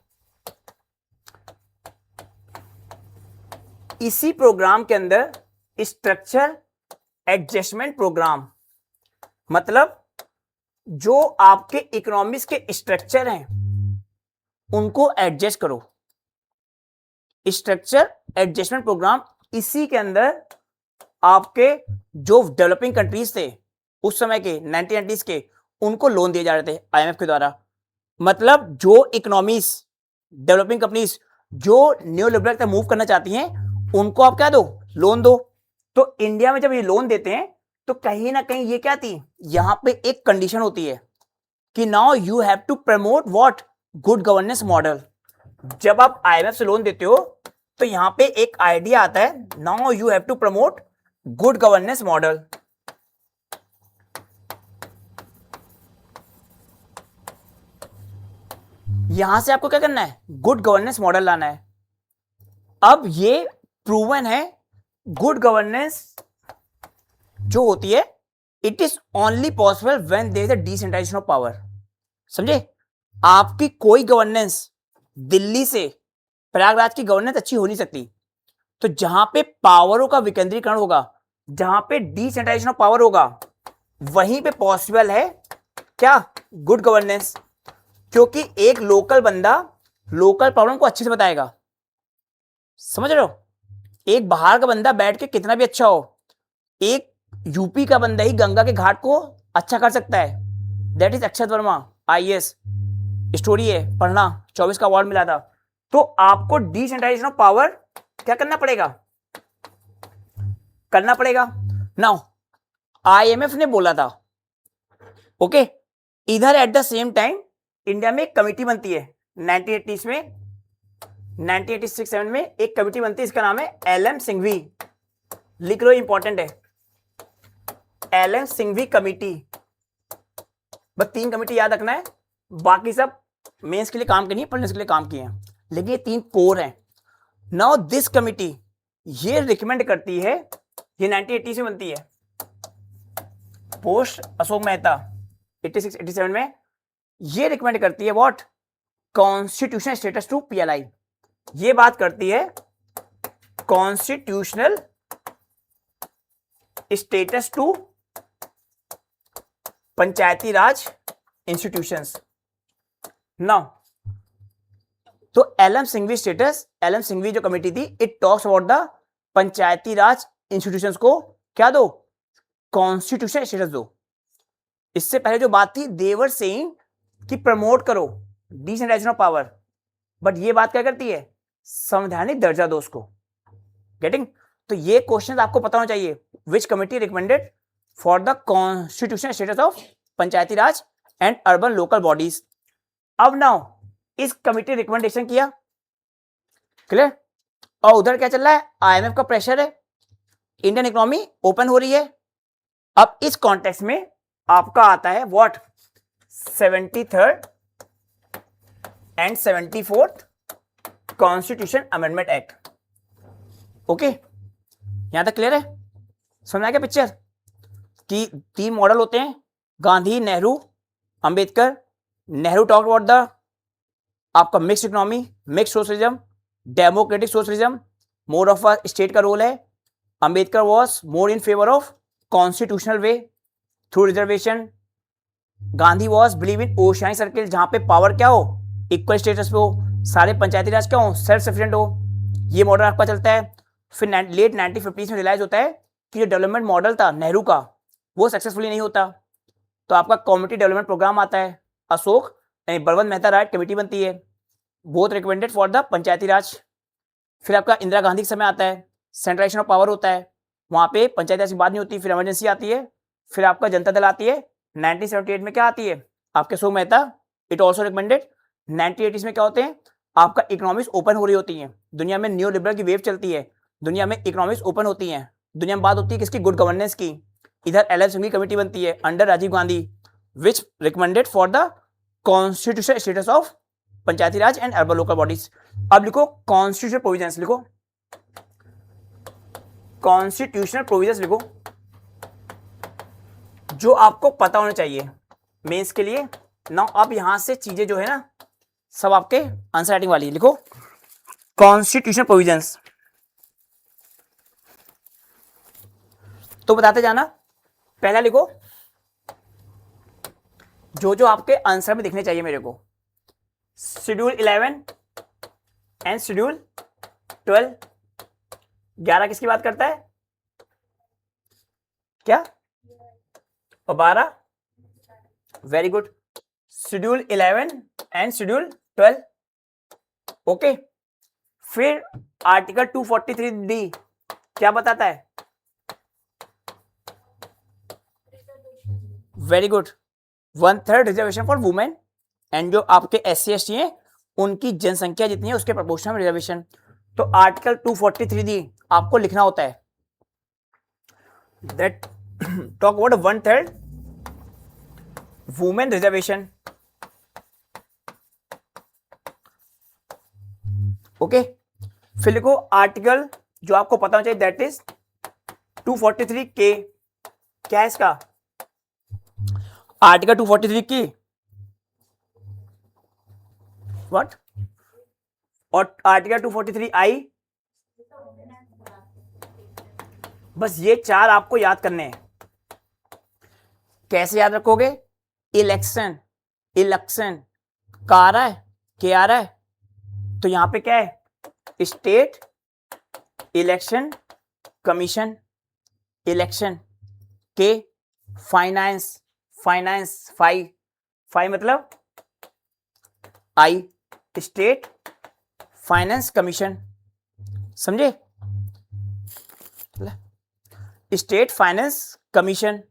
इसी प्रोग्राम के अंदर स्ट्रक्चर एडजस्टमेंट प्रोग्राम, मतलब जो आपके इकोनॉमिक्स के स्ट्रक्चर हैं उनको एडजस्ट करो। स्ट्रक्चर एडजस्टमेंट प्रोग्राम, इसी के अंदर आपके जो डेवलपिंग कंट्रीज थे उस समय के 1990s के, उनको लोन दिए जा रहे थे आईएमएफ के द्वारा। मतलब जो इकोनॉमीज, डेवलपिंग कंपनीज जो न्यू लिबरल तक मूव करना चाहती हैं, उनको आप क्या दो, लोन दो। तो इंडिया में जब ये लोन देते हैं तो कहीं ना कहीं ये क्या थी, यहां पे एक कंडीशन होती है कि now you have to promote what, good governance model. जब आप आईएमएफ से लोन देते हो तो यहां पे एक आइडिया आता है, now you have to promote good governance model. यहां से आपको क्या करना है, गुड गवर्नेंस मॉडल लाना है। अब ये प्रूवन है, गुड गवर्नेंस जो होती है it is only possible when there is a decentralisation of power. समझे, आपकी कोई गवर्नेंस दिल्ली से प्रयागराज की गवर्नेंस अच्छी हो नहीं सकती। तो जहां पे पावरों का विकेंद्रीकरण होगा, जहां पे डिसेंट्रलाइजेशन ऑफ पावर होगा, वहीं पे पॉसिबल है क्या, गुड गवर्नेंस। क्योंकि एक लोकल बंदा लोकल प्रॉब्लम को अच्छे से बताएगा। समझ रहे हो, एक बाहर का बंदा बैठ के कितना भी अच्छा हो, एक यूपी का बंदा ही गंगा के घाट को अच्छा कर सकता है। That is Akshat Verma, IAS, story है, पढ़ना, 24 का अवार्ड मिला था। तो आपको डिसेंट्रलाइजेशन ऑफ पावर क्या करना पड़ेगा, करना पड़ेगा। नाउ आईएमएफ ने बोला था, ओके, इधर eight the same time India में एक कमिटी बनती है 1980s में, 1986-7 में एक कमिटी बनती है, इसका नाम है एलएम सिंघवी। लिख लो, इंपॉर्टेंट है, एलएम सिंघवी कमिटी। बस 3 कमिटी याद रखना है, बाकी सब मेंस के लिए काम की नहीं, प्रीलिम्स के लिए काम किए हैं, लेकिन ये 3 कोर हैं। नाउ दिस कमिटी ये रिकमेंड करती है, ये 1980 से बनती है, पोस्ट अशोक मेहता 86-87 में, ये रिकमेंड करती है what, constitutional status to PLI. ये बात करती है constitutional status to panchayati raj institutions. Now तो LM Singhvi status, LM Singhvi जो कमिटी थी, it talks about the panchayati raj institutions को क्या दो, कॉन्स्टिट्यूशनल स्टेटस दो। इससे पहले जो बात थी, देवर सेइंग कि प्रमोट करो डिसेंट्रलाइजेशन ऑफ पावर, बट ये बात क्या करती है, संवैधानिक दर्जा दो उसको। गेटिंग, तो ये क्वेश्चन आपको पता होना चाहिए, विच committee recommended for the constitutional status of Panchayati Raj and urban local bodies. अब नाउ इस कमिटी रिकमेंडेशन किया, क्लियर, और उधर क्या चल रहा है, आईएमएफ का प्रेशर है, इंडियन इकोनॉमी ओपन हो रही है। अब इस कॉन्टेक्स्ट में आपका आता है what, 73rd and 74th constitution amendment act. Okay, यहां तक क्लियर है, समझ आ गया पिक्चर कि 3 मॉडल होते हैं, Gandhi, Nehru, Ambedkar. Nehru talk about the आपका mix economy, mix socialism, democratic socialism, more of a state का रोल है। Ambedkar was more in favour of constitutional way through reservation. Gandhi was believe in ओशियाई सर्किल, जहां पे पावर क्या हो, इक्वल स्टेटस पे हो, सारे पंचायती राज क्या हो, सेल्फ सफिशिएंट हो। ये मॉडल आपका चलता है। फिर लेट 1950s में रियलाइज होता है कि जो डेवलपमेंट मॉडल था नेहरू का, वो सक्सेसफुली नहीं होता, तो आपका कम्युनिटी डेवलपमेंट प्रोग्राम आता है, अशोक बलवंत मेहता राइट कमेटी बनती है, both recommended for the panchayati राज। फिर आपका इंदिरा गांधी के समय आता है, सेंट्रलाइजेशन ऑफ पावर होता है, वहां पे पंचायती राज की बात नहीं होती, फिर इमरजेंसी आती है, फिर आपका जनता दल आती है। 1978 में क्या आती है, आपके Ashok Mehta, it also recommended. 1980s में क्या होते हैं, आपका इकोनॉमिक्स ओपन हो रही होती है, दुनिया में न्यू लिबरल की वेव चलती है, दुनिया में इकोनॉमिक्स ओपन होती है, दुनिया में बात होती है किसकी, गुड गवर्नेंस की। इधर एलएम सिंघवी कमेटी बनती है under Rajiv Gandhi, which recommended for the constitutional status of Panchayati Raj and urban local bodies. अब लिखो कॉन्स्टिट्यूशनल प्रोविजंस, लिखो कॉन्स्टिट्यूशनल प्रोविजंस, लिखो जो आपको पता होना चाहिए मेंस के लिए। नाउ अब यहां से चीजें जो है ना सब आपके आंसर राइटिंग वाली, लिखो कॉन्स्टिट्यूशनल प्रोविजंस, तो बताते जाना। पहला लिखो जो जो आपके आंसर में दिखने चाहिए मेरे को, शेड्यूल 11 एंड शेड्यूल 12। 11 किसकी बात करता है, क्या, और 12, very good, schedule 11 and schedule 12। Okay, फिर आर्टिकल 243D क्या बताता है, very good, 1/3 reservation for women, and जो आपके SC ST हैं उनकी जनसंख्या जितनी है उसके प्रोपोर्शनल में रिजर्वेशन। तो आर्टिकल 243 दी आपको लिखना होता है that talk about 1/3 women reservation. Okay, फिर लिखो आर्टिकल जो आपको पता होना चाहिए दैट इज 243 के। क्या है इसका आर्टिकल 243 की व्हाट, और आर्टिकल 243 आई। बस ये चार आपको याद करने हैं। कैसे याद रखोगे? इलेक्शन, इलेक्शन का आ रहा है, के आ रहा है, तो यहां पे क्या है? स्टेट इलेक्शन कमीशन, इलेक्शन के फाइनेंस, फाइनेंस फाई मतलब आई, स्टेट फाइनेंस कमीशन, समझे? स्टेट फाइनेंस कमीशन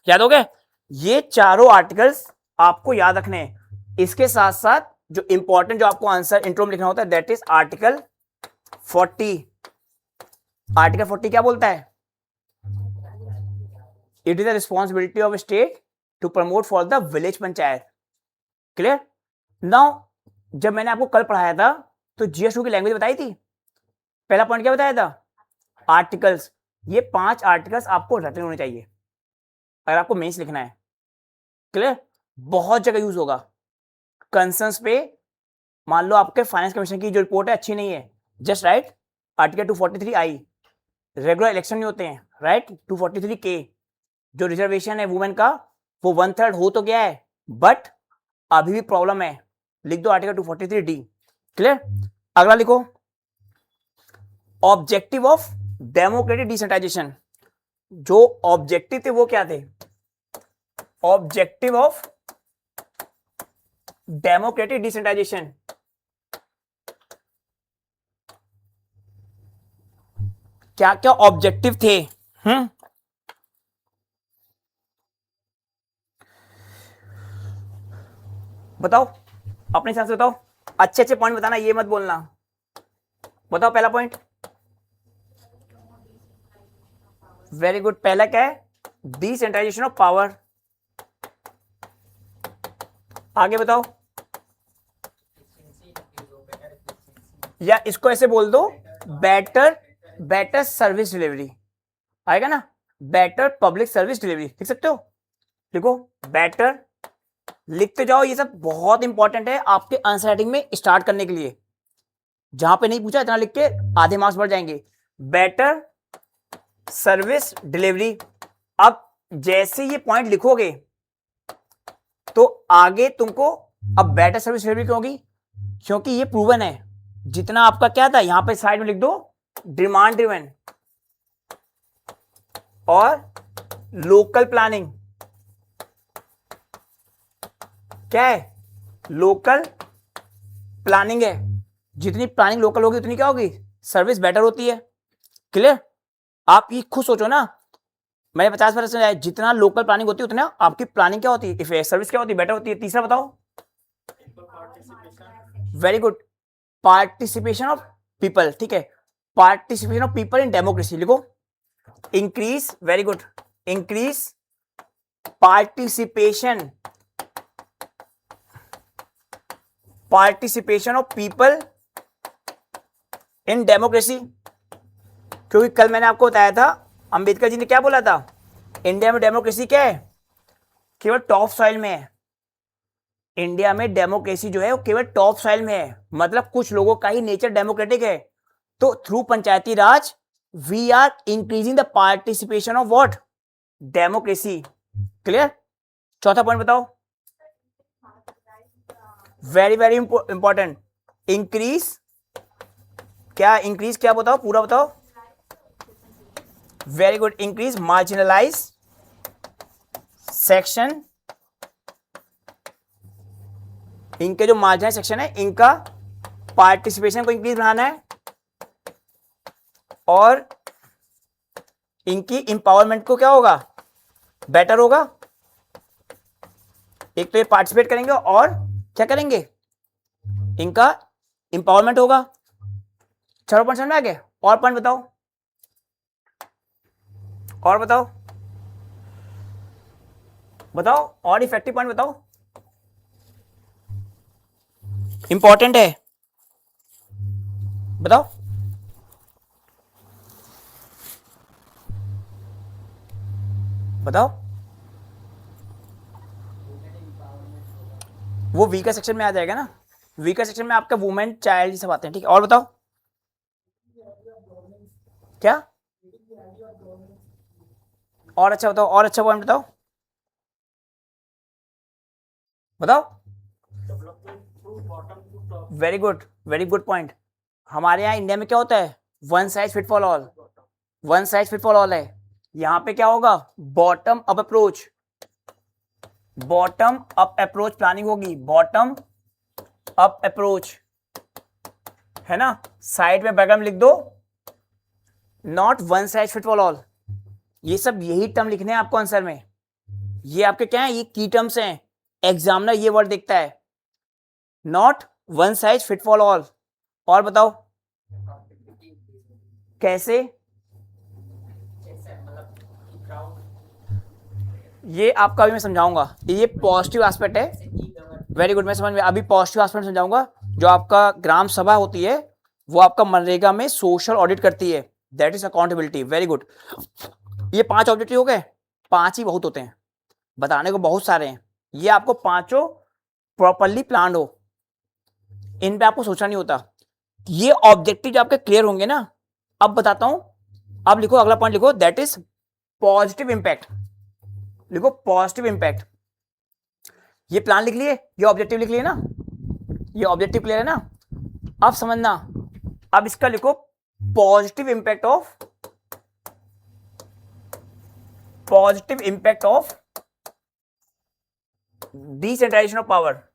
याद हो गए? ये चारों आर्टिकल्स आपको याद रखने हैं। इसके साथ साथ जो इंपॉर्टेंट जो आपको आंसर इंट्रो में लिखना होता है दैट इज आर्टिकल 40। आर्टिकल 40 क्या बोलता है? It is the responsibility of state to promote for the village panchayat. Clear? Now जब मैंने आपको कल पढ़ाया था तो जीएस2 की लैंग्वेज बताई थी। पहला पॉइंट क्या बताया था? आर्टिकल्स। ये 5 आर्टिकल्स आपको रटने होने चाहिए अगर आपको मेंस लिखना है। क्लियर? बहुत जगह यूज होगा। कंसर्न्स पे मान लो आपके फाइनेंस कमीशन की जो रिपोर्ट है अच्छी नहीं है, जस्ट राइट आर्टिकल 243 आई। रेगुलर इलेक्शन नहीं होते हैं, राइट 243 के। जो रिजर्वेशन है वुमेन का वो 1/3 हो तो गया है, बट अभी भी प्रॉब्लम है। लिख दो आर्टिकल 243 डी। क्लियर? अगला लिखो ऑब्जेक्टिव ऑफ डेमोक्रेटिक डिसेंट्रलाइजेशन। जो ऑब्जेक्टिव थे वो क्या थे? Objective of democratic decentralisation. क्या क्या ऑब्जेक्टिव थे? बताओ, अपने हिसाब से बताओ। अच्छे अच्छे पॉइंट बताना, ये मत बोलना। बताओ पहला पॉइंट। Very good. पहला क्या है? Decentralisation of power. आगे बताओ। या इसको ऐसे बोल दो, बेटर सर्विस डिलीवरी आएगा ना, बेटर पब्लिक सर्विस डिलीवरी लिख सकते हो। लिखो बेटर, लिखते जाओ। ये सब बहुत इंपॉर्टेंट है आपके आंसर राइटिंग में स्टार्ट करने के लिए। जहां पे नहीं पूछा इतना लिख के आधे मार्क्स बढ़ जाएंगे। Better service delivery. अब जैसे ये पॉइंट लिखोगे तो आगे तुमको, अब बेटर सर्विस डिलीवरी क्यों होगी? क्योंकि ये प्रूवन है। जितना आपका क्या था यहां पे साइड में लिख दो, डिमांड ड्रिवन और लोकल प्लानिंग। क्या है? लोकल प्लानिंग है। जितनी प्लानिंग लोकल होगी उतनी क्या होगी? सर्विस बेटर होती है। क्लियर? आप ये खुद सोचो ना, मैंने 50% समझाया, जितना लोकल प्लानिंग होती है उतना आपकी प्लानिंग क्या होती है, सर्विस क्या होती है? बेटर होती है। तीसरा बताओ। Very good. Participation of people. ठीक है, participation of people in democracy लिखो। Increase, very good, increase participation of people in democracy. क्योंकि कल मैंने आपको बताया था, अंबेडकर जी ने क्या बोला था? इंडिया में डेमोक्रेसी क्या है? केवल टॉप सॉइल में है। इंडिया में डेमोक्रेसी जो है वो केवल टॉप सॉइल में है, मतलब कुछ लोगों का ही नेचर डेमोक्रेटिक है। तो through Panchayati Raj we are increasing the participation of what? Democracy. Clear? चौथा पॉइंट बताओ। Very very important. इंक्रीज, क्या इंक्रीज, क्या बताओ, पूरा बताओ। Very good. Increase marginalise section. इनके जो मार्जिनल सेक्शन है इनका पार्टिसिपेशन को इंक्रीज बनाना है और इनकी इंपावरमेंट को क्या होगा? बेटर होगा। एक तो ये पार्टिसिपेट करेंगे और क्या करेंगे? इनका एम्पावरमेंट होगा। चारों पॉइंट समझ में आ गए? और पॉइंट बताओ, और बताओ, बताओ और इफेक्टिव पॉइंट बताओ, इंपॉर्टेंट है, बताओ। बताओ, वो वीकर सेक्शन में आ जाएगा ना, वीकर सेक्शन में आपका वुमेन चाइल्ड सब आते हैं, ठीक है। और बताओ क्या, और अच्छा बताओ, और अच्छा पॉइंट बताओ, बताओ। Very good, very good point. हमारे यहाँ इंडिया में क्या होता है, one size fit for all, one size fit for all है। यहाँ पे क्या होगा, bottom up approach, bottom up approach planning होगी, बॉटम अप अप्रोच, है ना। साइड में बैकग्राउंड लिख दो, not one size fit for all. ये सब यही टर्म लिखने हैं आपको आंसर में, ये आपके क्या है, ये की टर्म्स हैं, एग्जामिनर ये वर्ड देखता है, not one size fit for all. और बताओ कैसे, ये आपका अभी मैं समझाऊंगा, ये पॉजिटिव एस्पेक्ट है। वेरी गुड, मैं समझ में, अभी पॉजिटिव एस्पेक्ट समझाऊंगा। जो आपका ग्राम सभा होती है वो आपका मनरेगा में सोशल ऑडिट करती है, that is accountability. Very good. ये 5 ऑब्जेक्टिव हो गए, 5 ही बहुत होते हैं, बताने को बहुत सारे हैं। ये आपको पांचों प्रॉपरली प्लान हो, इन पे आपको सोचना नहीं होता। ये ऑब्जेक्टिव आपके क्लियर होंगे ना, अब बताता हूं। अब लिखो अगला पॉइंट, लिखो दैट इज पॉजिटिव इंपैक्ट, लिखो पॉजिटिव इंपैक्ट। ये प्लान लिख लिए, ये ऑब्जेक्टिव लिख लिए ना, ये ऑब्जेक्टिव क्लियर है ना। अब समझना, अब इसका लिखो positive impact of, positive impact of decentralisation of power.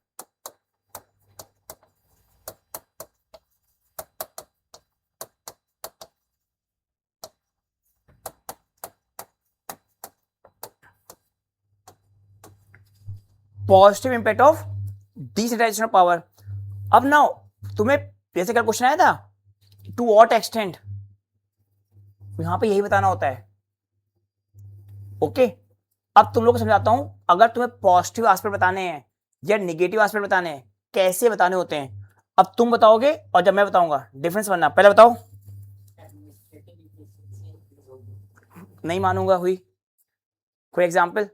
Positive impact of decentralisation of power. अब ना तुम्हें जैसे कल क्वेश्चन आया था, टू व्हाट एक्सटेंट, यहां पे यही बताना होता है। ओके, अब तुम लोग को समझाता हूं, अगर तुम्हें पॉजिटिव एस्पेक्ट बताने हैं या नेगेटिव एस्पेक्ट बताने हैं, कैसे बताने होते हैं। अब तुम बताओगे और जब मैं बताऊंगा, डिफरेंस बनना। पहले बताओ, नहीं मानूंगा, हुई कोई एग्जांपल,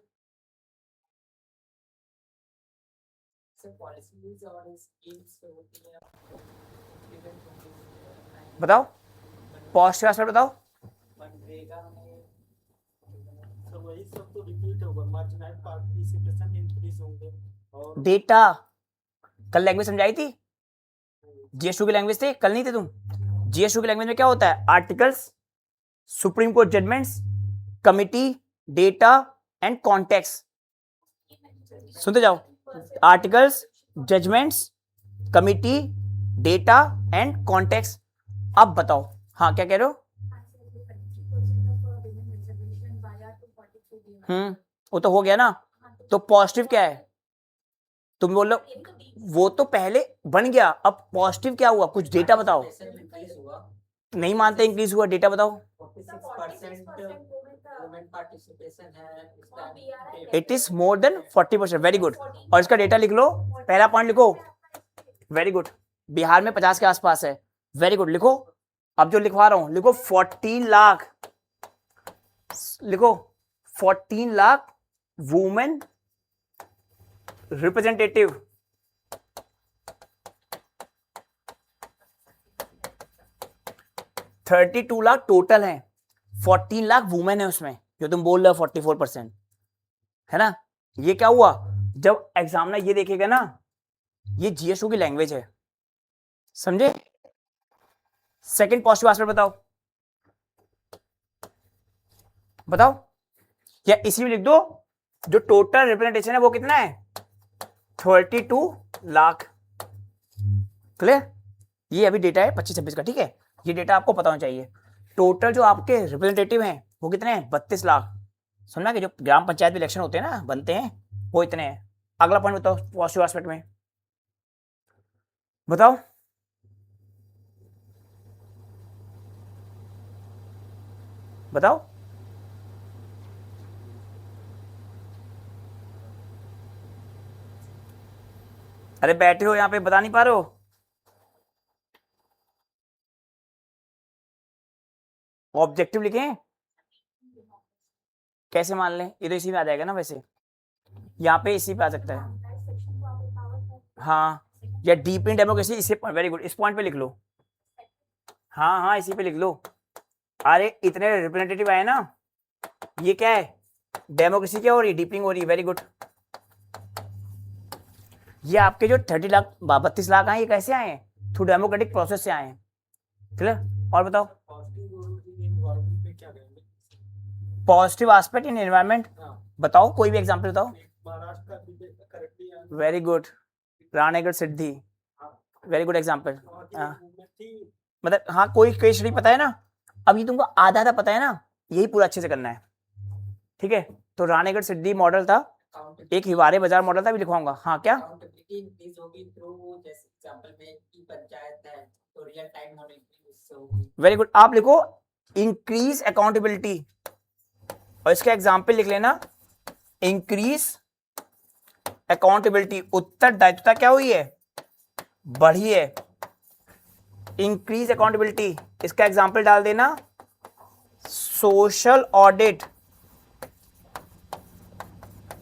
बताओ पॉजिटिव एस्पेक्ट बताओ। डेटा, कल लैंग्वेज समझाई थी, जीएसटू की लैंग्वेज थी, कल नहीं थे तुम। जीएसटू की लैंग्वेज में क्या होता है, articles, supreme court judgments, committee, data and context. सुनते जाओ, articles, judgments, committee, data and context. अब बताओ, हाँ क्या कह रहे हो। वो तो हो गया ना, तो पॉजिटिव क्या है, तुम बोल लो वो तो पहले बन गया, अब पॉजिटिव क्या हुआ, कुछ डेटा बताओ। नहीं मानते इंक्रीज हुआ, डेटा बताओ। It is more then 40%, very good. और इसका डेटा लिख लो, पहला पॉइंट लिखो, वेरी गुड। बिहार में 50 के आसपास है, वेरी गुड। लिखो, अब जो लिखवा रहा हूं लिखो 14 लाख, लिखो 14 lakh women representative, 32 lakh total हैं, 14 लाख वुमेन है उसमें, जो तुम बोल रहे हो 44%, है ना। ये क्या हुआ, जब एग्जामिनर ये देखेगा ना, ये जीएसओ की लैंग्वेज है, समझे। सेकंड पॉजिटिव एस्पेक्ट बताओ, बताओ, या इसी में लिख दो, जो टोटल रिप्रेजेंटेशन है वो कितना है, 32 लाख। क्लियर, ये अभी डेटा है 25-26 का, ठीक है। ये डेटा आपको पता होना चाहिए। टोटल जो आपके रिप्रेजेंटेटिव हैं वो कितने हैं, 32 लाख। सुनना कि जो ग्राम पंचायत में इलेक्शन होते हैं ना, बनते हैं, वो इतने हैं। अगला पॉइंट बताओ पॉजिटिव एस्पेक्ट में, बताओ। बताओ। अरे बैठे हो यहाँ पे, बता नहीं पा रहे हो? ऑब्जेक्टिव लिखे हैं? कैसे मान लें? ये तो इसी में आ जाएगा ना वैसे, यहाँ पे इसी पे आ सकता है। हाँ, या डीप इन डेमोक्रेसी, इसे वेरी गुड, इस पॉइंट पे लिख लो। हाँ हाँ, इसी पे लिख लो। अरे इतने रिप्रेजेंटेटिव आए ना, ये क्या है? डेमोक्रेसी क्या हो रही है? डीपिंग हो रही है। Very good. ये आपके जो 30 लाख 32 लाख आए, ये कैसे आए हैं? थ्रू डेमोक्रेटिक प्रोसेस से आए हैं। क्लियर? और बताओ। पॉजिटिव एस्पेक्ट इन एनवायरमेंट, बताओ कोई भी एग्जांपल बताओ। वेरी गुड, राणेगढ़ सिद्धि, वेरी गुड एग्जांपल। मतलब हाँ, कोई केस स्टडी पता है ना? अब ये तुमको आधा आधा पता है ना, यही पूरा अच्छे से करना है। ठीक है, तो राणेगढ़ सिद्धि मॉडल था, एक हिवारे बाजार मॉडल था, भी लिखवाऊंगा। हाँ क्या? वेरी गुड, आप लिखो इंक्रीज अकाउंटेबिलिटी, और इसका एग्जाम्पल लिख लेना इंक्रीज अकाउंटेबिलिटी, उत्तरदायित्वता क्या हुई है? बढ़ी है। इंक्रीज अकाउंटेबिलिटी, इसका एग्जाम्पल डाल देना सोशल ऑडिट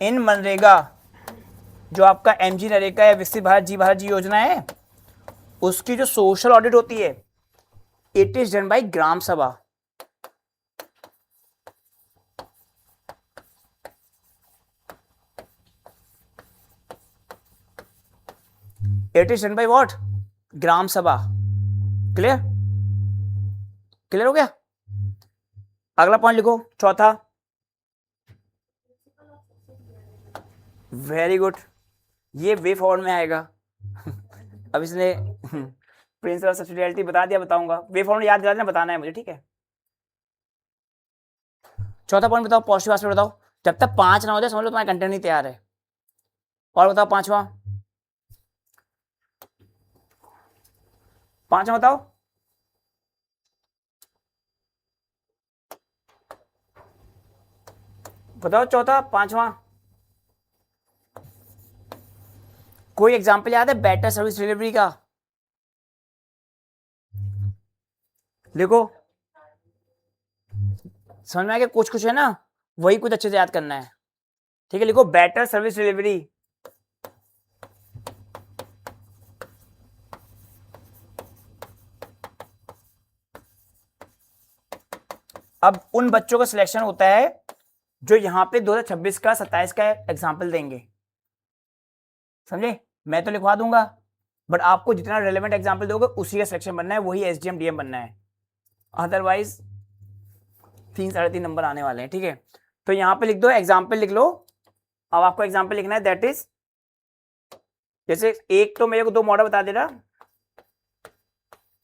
इन मनरेगा, जो आपका एमजी नरेगा या विकसित भारत जी योजना है, उसकी जो सोशल ऑडिट होती है, it is done by gram sabha. It is done by what? Gram sabha. Clear? Clear हो गया? अगला पॉइंट लिखो, चौथा। वेरी गुड, ये वे फॉरवर्ड में आएगा। अब इसने प्रिंसिपल सब्सिडियरिटी बता दिया, बताऊंगा। वे फॉरवर्ड याद दिला देना, बताना है मुझे, ठीक है? चौथा पॉइंट बताओ, पॉजिटिव एस्पेक्ट बताओ। जब तक 5 ना हो जाए समझ लो तुम्हारा कंटेंट नहीं तैयार है। और बताओ पांचवा बताओ। बताओ चौथा, पांचवा। कोई एग्जाम्पल याद है बेटर सर्विस डिलीवरी का? देखो समझ में आ गया? कुछ कुछ है ना, वही कुछ अच्छे से याद करना है। ठीक है, लिखो बेटर सर्विस डिलीवरी। अब उन बच्चों का सिलेक्शन होता है जो यहां पे 2026 का 27 का एग्जाम्पल देंगे, समझे? मैं तो लिखवा दूंगा, बट आपको जितना रेलेवेंट एग्जाम्पल दोगे उसी का सिलेक्शन बनना है, वही एसडीएम डीएम बनना है। अदरवाइज 3 साढ़े 3 नंबर आने वाले हैं। ठीक है, तो यहां पे लिख दो, एग्जाम्पल लिख लो। अब आपको एग्जाम्पल लिखना है, दैट इज, जैसे एक तो मेरे को 2 मॉडल बता देना।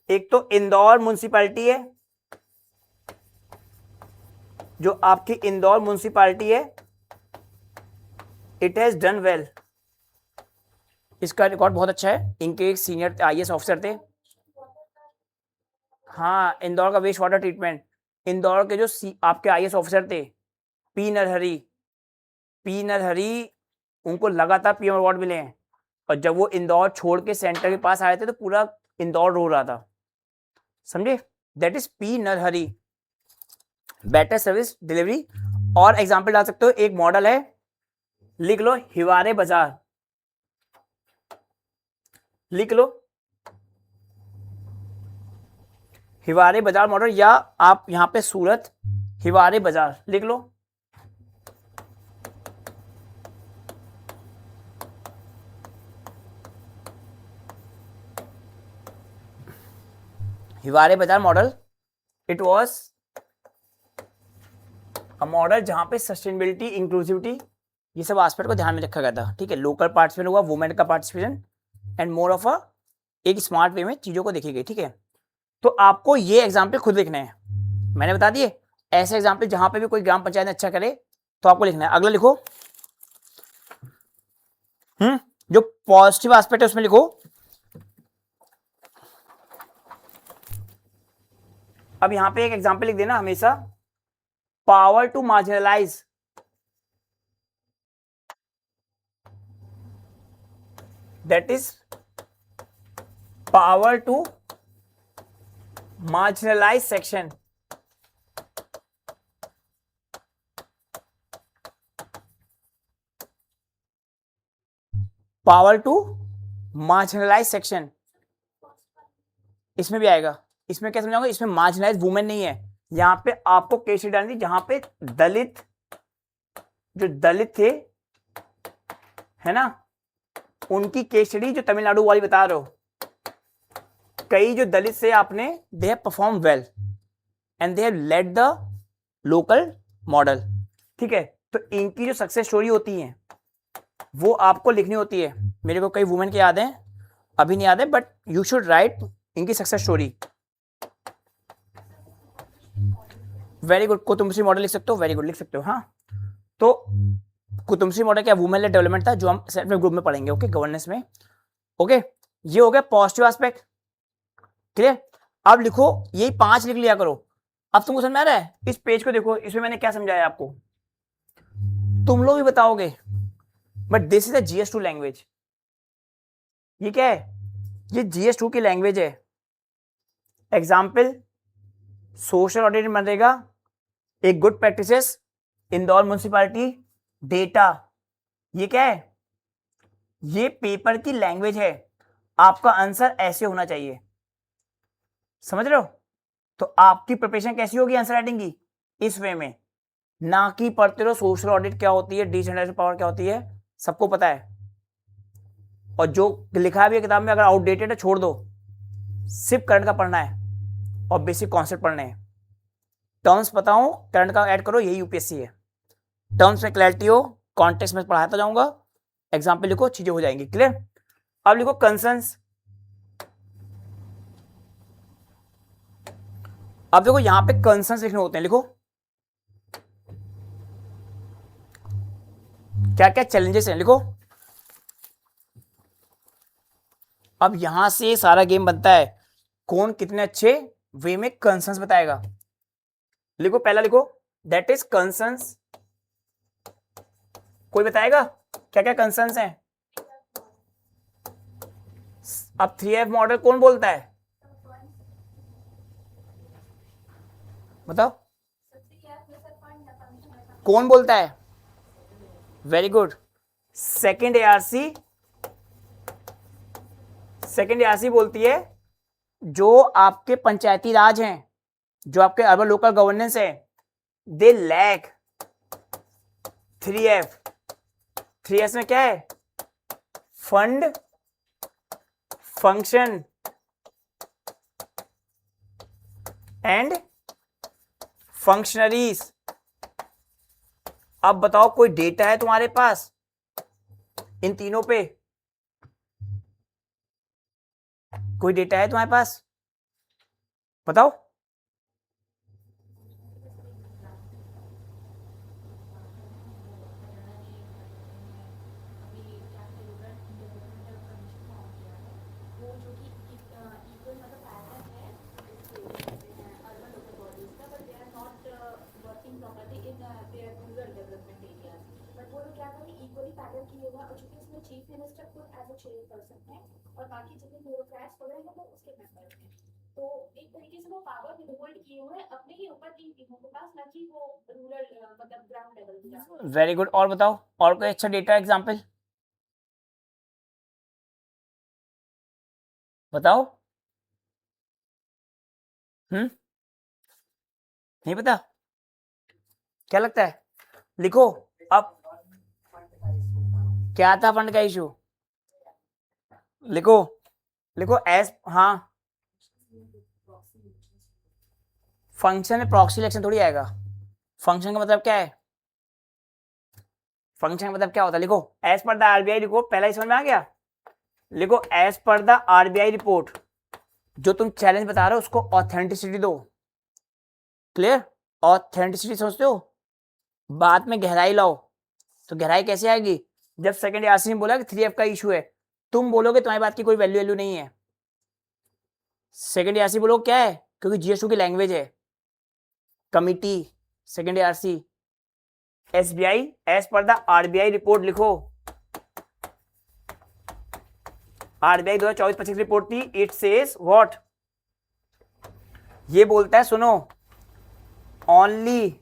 एक तो इंदौर म्युनिसिपैलिटी है, जो आपकी इंदौर म्युनिसिपैलिटी है, इट हैज डन वेल। इसका रिकॉर्ड बहुत अच्छा है, इनके एक सीनियर आईएएस ऑफिसर थे। हाँ, इंदौर का वेस्ट वाटर ट्रीटमेंट, इंदौर के जो आपके आईएएस ऑफिसर थे पी नरहरी, उनको लगातार पीएम अवार्ड मिले हैं। और जब वो इंदौर छोड़ के सेंटर के पास आए थे तो पूरा इंदौर रो रहा था, समझे? That is P Narhari, better service delivery. और एग्जांपल डाल सकते हो, एक मॉडल है, लिख लो हिवारे बाजार, लिख लो हिवारे बाजार मॉडल, या आप यहां पे सूरत हिवारे बाजार लिख लो। हिवारे बाजार model, it was a model जहां पे सस्टेनेबिलिटी, इंक्लूसिविटी, ये सब एस्पेक्ट को ध्यान में रखा गया था। ठीक है, लोकल पार्टिसिपेशन हुआ, वुमेन का पार्टिसिपेशन, एंड मोर ऑफ अ एक स्मार्ट वे में चीजों को देखी गई। ठीक है, तो आपको ये एग्जाम्पल खुद लिखने हैं, मैंने बता दिए। ऐसे एग्जाम्पल जहां पे भी कोई ग्राम पंचायत अच्छा करे तो आपको लिखना है। अगला लिखो, जो पॉजिटिव एस्पेक्ट है उसमें लिखो अब यहां पे एक एग्जांपल लिख देना हमेशा, power to marginalise, that is power to marginalise section, power to marginalise section, इसमें भी आएगा। इसमें क्या समझाऊंगा, इसमें मार्जिनलाइज वुमेन नहीं है, यहां पे आपको केस स्टडी डालनी, जहां पे दलित, जो दलित थे है ना, उनकी केस स्टडी जो तमिलनाडु वाली बता रहे हो, कई जो दलित से आपने, they have perform well and they have led the local model, ठीक है। तो इनकी जो सक्सेस स्टोरी होती है वो आपको लिखनी होती है। मेरे को कई वुमेन के याद हैं, अभी नहीं याद है, बट यू शुड राइट इनकी success story. Very good, Kudumbashree model लिख सकते हो, वेरी गुड लिख सकते हो। हाँ, तो कुतुबश्री मॉडल क्या वुमेन लेड डेवलपमेंट था, जो हम सेल्फ हेल्प ग्रुप में पढ़ेंगे, ओके, गवर्नेंस में। ओके, ये हो गया पॉजिटिव एस्पेक्ट, क्लियर। अब लिखो, यही 5 लिख लिया करो। अब तुमको समझ में आ रहा है, इस पेज को देखो, इसमें मैंने क्या समझाया आपको, तुम लोग भी बताओगे, but this is a GS2 language. ये क्या है, ये GS2 की लैंग्वेज है। एग्जाम्पल, सोशल ऑडिट बनेगा, एक good practices, Indore municipality, data. ये क्या है, ये पेपर की लैंग्वेज है। आपका आंसर ऐसे होना चाहिए, समझ रहे हो। तो आपकी प्रिपरेशन कैसी होगी आंसर राइटिंग की, इस वे में, ना कि पढ़ते रहो सोशल ऑडिट क्या होती है, डिसेंट्रलाइज्ड पावर क्या होती है, सबको पता है। और जो लिखा भी है किताब में, अगर आउटडेटेड है छोड़ दो, सिर्फ करंट का पढ़ना है और बेसिक कॉन्सेप्ट पढ़ने हैं। टर्म्स बताऊं, करंट का ऐड करो, यही यूपीएससी है। टर्म्स में क्लैरिटी हो, कॉन्टेक्स्ट में पढ़ाता जाऊंगा, एग्जाम्पल लिखो, चीजें हो जाएंगी क्लियर। अब लिखो कंसर्न्स। अब देखो यहां पे कंसर्न्स लिखने होते हैं, लिखो क्या क्या चैलेंजेस हैं, लिखो। अब यहां से सारा गेम बनता है, कौन कितने अच्छे वे में कंसर्न्स बताएगा। लिखो, पहला लिखो, दैट इज कंसर्न्स। कोई बताएगा क्या क्या कंसर्न्स हैं। अब 3F मॉडल कौन बोलता है, बताओ कौन बोलता है। वेरी गुड, सेकेंड ARC बोलती है, जो आपके पंचायती राज हैं, जो आपके अर्बन लोकल गवर्नेंस है, दे लैक 3F। 3S में क्या है, फंड, फंक्शन एंड फंक्शनरीज। अब बताओ, कोई डेटा है तुम्हारे पास इन तीनों पे, कोई डेटा है तुम्हारे पास, बताओ। चीफ मिनिस्टर खुद एज अ चेयरपर्सन है और बाकी जितने ब्यूरोक्रेट्स वगैरह हैं वो उसके मेंबर हैं। तो एक तरीके से वो पावर होल्ड किए हुए हैं अपने ही ऊपर तीन टीमों के पास, ना कि वो रूरल मतलब ग्राउंड लेवल पे। वेरी गुड, और बताओ, और कोई अच्छा डेटा एग्जांपल बताओ। नहीं पता, क्या लगता है, लिखो। अब क्या था फंड का इशू, लिखो, लिखो एस, हाँ, फंक्शन में प्रॉक्सी इलेक्शन थोड़ी आएगा। फंक्शन का मतलब क्या है, फंक्शन का मतलब क्या होता है, लिखो एज पर द आरबीआई, लिखो, पहला ही समझ में आ गया। लिखो as per the RBI report, जो तुम चैलेंज बता रहे हो उसको ऑथेंटिसिटी दो, क्लियर। ऑथेंटिसिटी समझते हो, बाद में गहराई लाओ। तो गहराई कैसे आएगी, जब सेकंड ARC ने बोला कि 3F का इशू है, तुम बोलोगे तुम्हारी बात की कोई वैल्यू नहीं है। सेकंड ARC बोलो क्या है, क्योंकि GS2 की लैंग्वेज है। Committee, second ARC, SBI as per the RBI report लिखो। RBI 2024-25 रिपोर्ट थी। इट सेज व्हाट, ये बोलता है, सुनो, ओनली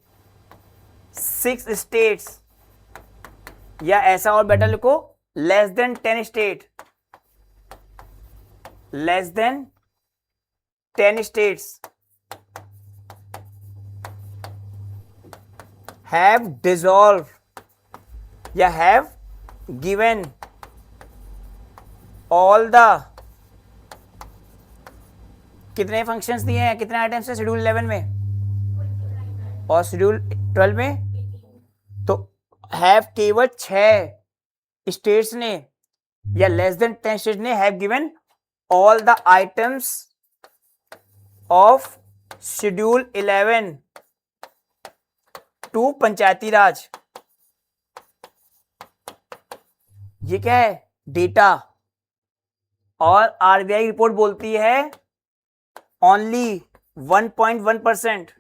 6 स्टेट्स, या ऐसा और बेटर लिखो, less than 10 state, less than 10 states have dissolved या have given all the, कितने फंक्शंस दिए हैं, कितने आइटम्स है शेड्यूल 11 में और शेड्यूल 12 में? तो हैव केवल 6 स्टेट्स ने या लेस देन 10 स्टेट्स ने have given all the items of schedule 11 to panchayati raj. ये क्या है? डेटा। और RBI रिपोर्ट बोलती है ओनली 1.1%।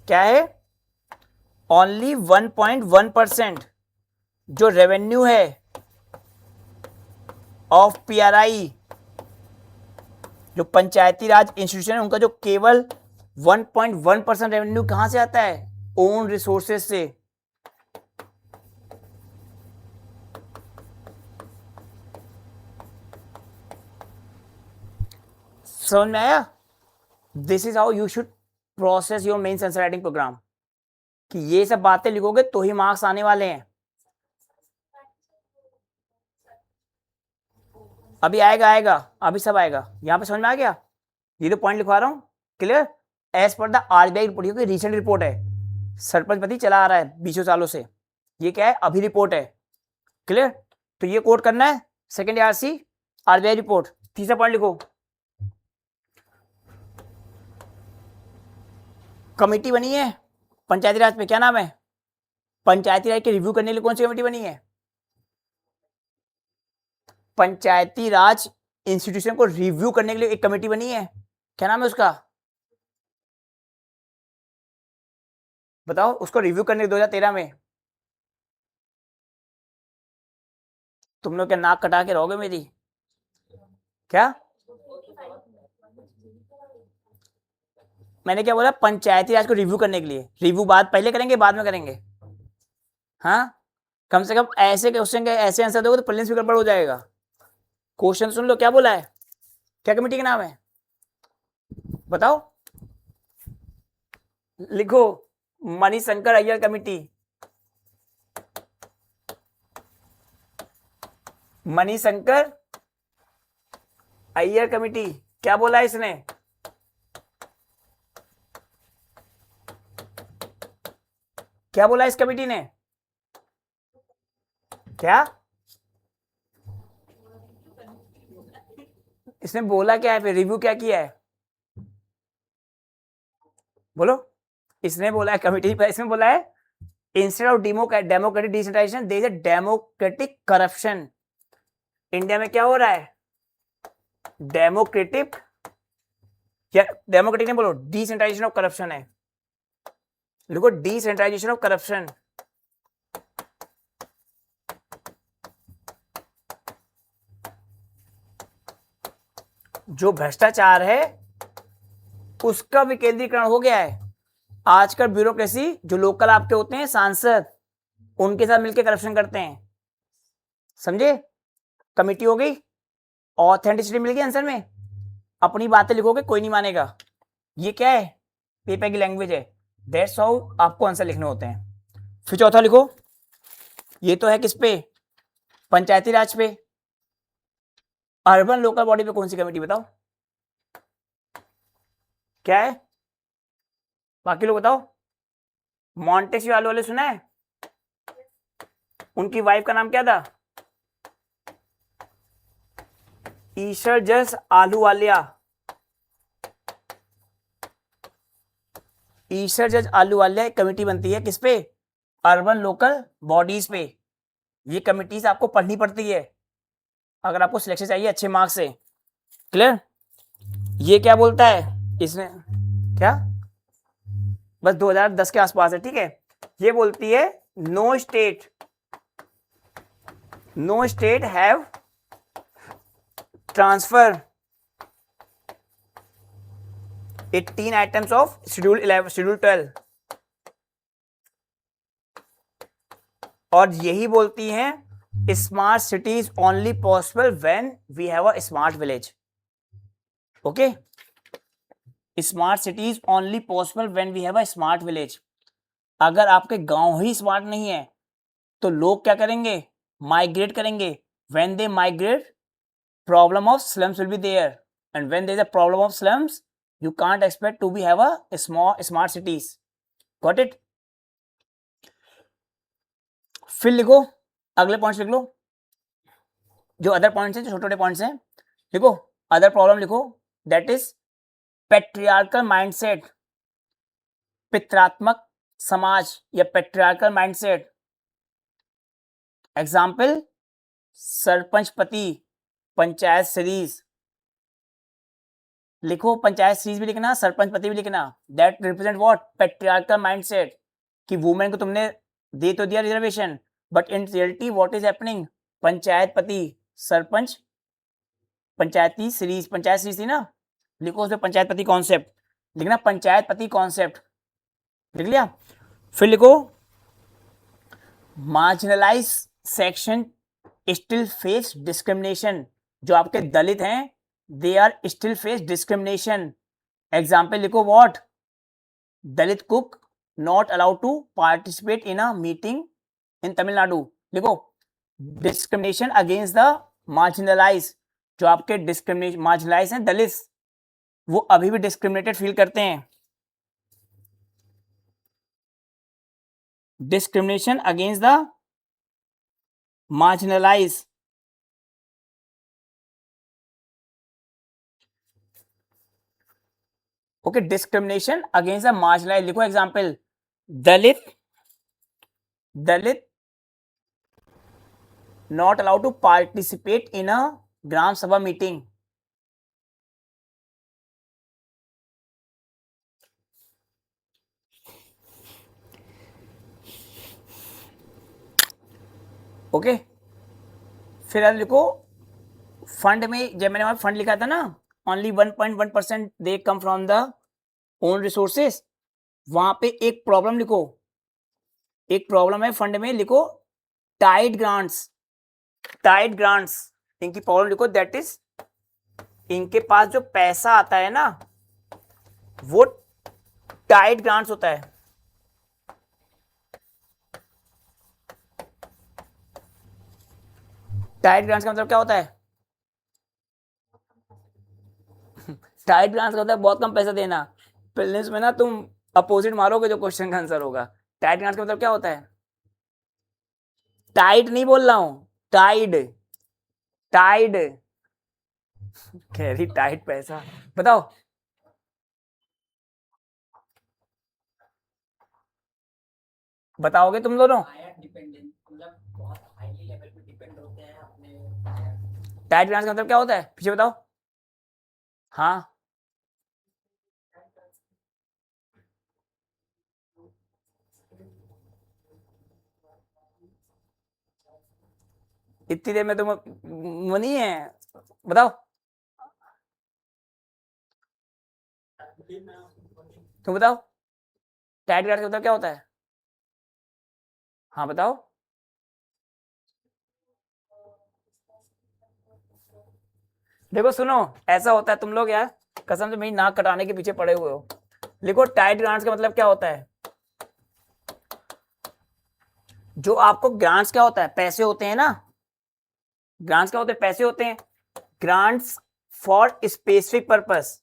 क्या है? ओनली 1.1% जो रेवेन्यू है ऑफ PRI, जो पंचायती राज इंस्टीट्यूशन है, उनका जो केवल 1.1% रेवेन्यू कहां से आता है? ओन रिसोर्सेस से। समझ में आया? This is how you should process your mains answer writing program, कि ये सब बातें लिखोगे तो ही मार्क्स आने वाले हैं। अभी आएगा, अभी सब आएगा। यहां पे समझ में आ गया? ये तो पॉइंट लिखवा रहा हूं, clear? As per the RBI report, क्योंकि रिसेंट रिपोर्ट है, सरपंच पति चला आ रहा है 20 सालों से। ये क्या है? अभी रिपोर्ट है, क्लियर? तो ये कोट करना है, सेकेंड RC RBI रिपोर्ट। तीसरा पॉइंट लिखो, कमेटी बनी है पंचायती राज में, क्या नाम है? पंचायती राज के रिव्यू करने के लिए कौन सी कमेटी बनी है? पंचायती राज इंस्टीट्यूशन को रिव्यू करने के लिए एक कमेटी बनी है, क्या नाम है उसका? बताओ, उसको रिव्यू करने 2013 में। तुम लोग क्या नाक कटा के रहोगे मेरी? क्या मैंने क्या बोला? पंचायती राज को रिव्यू करने के लिए। रिव्यू पहले करेंगे, बाद में करेंगे? हाँ, कम से कम ऐसे क्वेश्चन के ऐसे आंसर दोगे तो प्रीलिम्स भी गड़बड़ हो जाएगा। क्वेश्चन सुन लो, क्या बोला है, क्या कमेटी का नाम है बताओ, लिखो, मणिशंकर अय्यर कमेटी। मणिशंकर अय्यर कमेटी। क्या बोला है इसने? क्या बोला इस कमेटी ने? क्या इसने बोला? क्या है फिर? रिव्यू क्या किया है? बोलो। इसने बोला है कमेटी पर, इसमें बोला है instead of democratic decentralisation there is a democratic corruption. India में क्या हो रहा है? डेमोक्रेटिक, या डेमोक्रेटिक नहीं बोलो, डिसेंट्रलाइजेशन ऑफ करप्शन है। देखो, डिसेंट्रलाइजेशन ऑफ करप्शन। जो भ्रष्टाचार है उसका विकेंद्रीकरण हो गया है। आजकल ब्यूरोक्रेसी, जो लोकल आपके होते हैं सांसद, उनके साथ मिलकर करप्शन करते हैं। समझे? कमेटी हो गई, ऑथेंटिसिटी मिल गई आंसर में। अपनी बातें लिखोगे कोई नहीं मानेगा। ये क्या है? पेपर की लैंग्वेज है। दैट्स हाउ आपको आंसर लिखने होते हैं। फिर चौथा लिखो, ये तो है किस पे? पंचायती राज पे। अर्बन लोकल बॉडी पे कौन सी कमेटी बताओ? क्या है? बाकी लोग बताओ। मॉन्टेस्क्यू वाले सुना है? उनकी वाइफ का नाम क्या था? ईशर जस आलूवालिया। ईशर जज आलूवालिया एक कमेटी बनती है किस पे? अर्बन लोकल बॉडीज पे। ये कमिटीज आपको पढ़नी पड़ती है अगर आपको सिलेक्शन चाहिए अच्छे मार्क्स से। क्लियर? ये क्या बोलता है? इसने क्या, बस 2010 के आसपास है, ठीक है। ये बोलती है no state have transfer 18 items of schedule 12, और यही बोलती हैं smart city is only possible when we have a smart village. Okay, smart city is only possible when we have a smart village. अगर आपके गांव ही स्मार्ट नहीं है तो लोग क्या करेंगे, माइग्रेट करेंगे। When they migrate, problem of slums will be there, and when there is a problem of slums, you can't expect to be have a smart cities. Got it? फिर लिखो अगले पॉइंट्स, लिख लो जो अदर पॉइंट्स हैं, जो छोटे छोटे points हैं। लिखो अदर प्रॉब्लम, लिखो दैट इज पेट्रियार्कल माइंडसेट, पितरात्मक समाज या पेट्रियार्कल माइंडसेट। एग्जाम्पल सरपंचपति, पंचायत सीरीज। लिखो पंचायत सीरीज भी लिखना, सरपंचपति भी लिखना। That represent what, patriarchal mindset, कि वुमेन को तुमने दे तो दिया reservation, but in reality what is happening, पंचायतपति, सरपंच, पंचायती सीरीज, पंचायत सीरीज थी ना, लिखो उसमें पंचायतपति कॉन्सेप्ट लिखना, पंचायतपति कॉन्सेप्ट लिख लिया। फिर लिखो marginalise section still face discrimination, जो आपके दलित हैं they are still face discrimination. Example लिखो what, Dalit cook not allowed to participate in a meeting in Tamil Nadu. लिखो डिस्क्रिमिनेशन अगेंस्ट द मार्जिनलाइज, जो आपके डिस्क्रिमिनेशन मार्जिनलाइज हैं दलित, वो अभी भी डिस्क्रिमिनेटेड फील करते हैं। Discrimination against the marginalise. Okay, discrimination against the marginalise. लिखो example, Dalit not allowed to participate in a gram sabha meeting. Okay, फिर अब लिखो फंड में, जब मैंने वहां फंड लिखा था ना, only 1.1% they come from the own resources, वहां पे एक प्रॉब्लम लिखो, एक प्रॉब्लम है फंड में, लिखो टाइड ग्रांट्स, इनकी प्रॉब्लम लिखो, दैट इज इनके पास जो पैसा आता है ना वो टाइड ग्रांट्स होता है। टाइड ग्रांट्स का मतलब क्या होता है, टाइड ग्रांट्स का मतलब बहुत कम पैसा देना। प्रीलिम्स में ना तुम अपोजिट मारोगे जो क्वेश्चन का आंसर होगा। टाइड ग्रांट्स का मतलब क्या होता है, टाइड नहीं बोल रहा हूं, टाइड कह रही टाइड पैसा, बताओ बताओगे तुम दोनों, टाइड ग्रांट्स का मतलब क्या होता है, पीछे बताओ। हाँ, इतनी देर में तुम वो नहीं है, बताओ तुम बताओ, टाइड ग्रांट्स का मतलब क्या होता है, हाँ बताओ। देखो सुनो, ऐसा होता है तुम लोग यार कसम से मेरी नाक कटाने के पीछे पड़े हुए हो। लिखो टाइड ग्रांट्स का मतलब क्या होता है, जो आपको ग्रांट्स क्या होता है, पैसे होते हैं ना, ग्रांट्स क्या होते हैं, पैसे होते हैं। ग्रांट्स फॉर स्पेसिफिक पर्पस,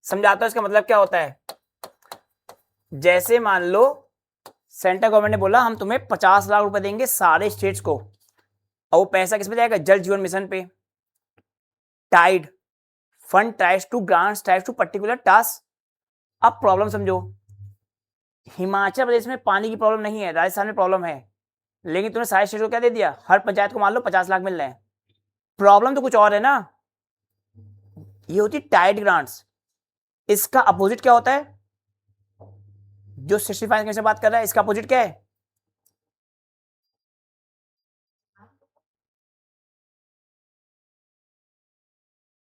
समझाता हूं इसका मतलब क्या होता है। जैसे मान लो सेंट्रल गवर्नमेंट ने बोला हम तुम्हें 50 लाख रुपए देंगे सारे स्टेट्स को, और वो पैसा किस पे जाएगा, जल जीवन मिशन पे। Tied fund ties to grants ties to particular task. अब प्रॉब्लम समझो, हिमाचल प्रदेश में पानी की प्रॉब्लम नहीं है, राजस्थान में प्रॉब्लम है, लेकिन तुमने सारे स्टेट को क्या दे दिया, हर पंचायत को मान लो 50 लाख मिल रहे हैं। प्रॉब्लम तो कुछ और है ना, ये होती टाइट ग्रांट्स। इसका अपोजिट क्या होता है? जो 65 से बात कर रहा है इसका अपोजिट क्या है?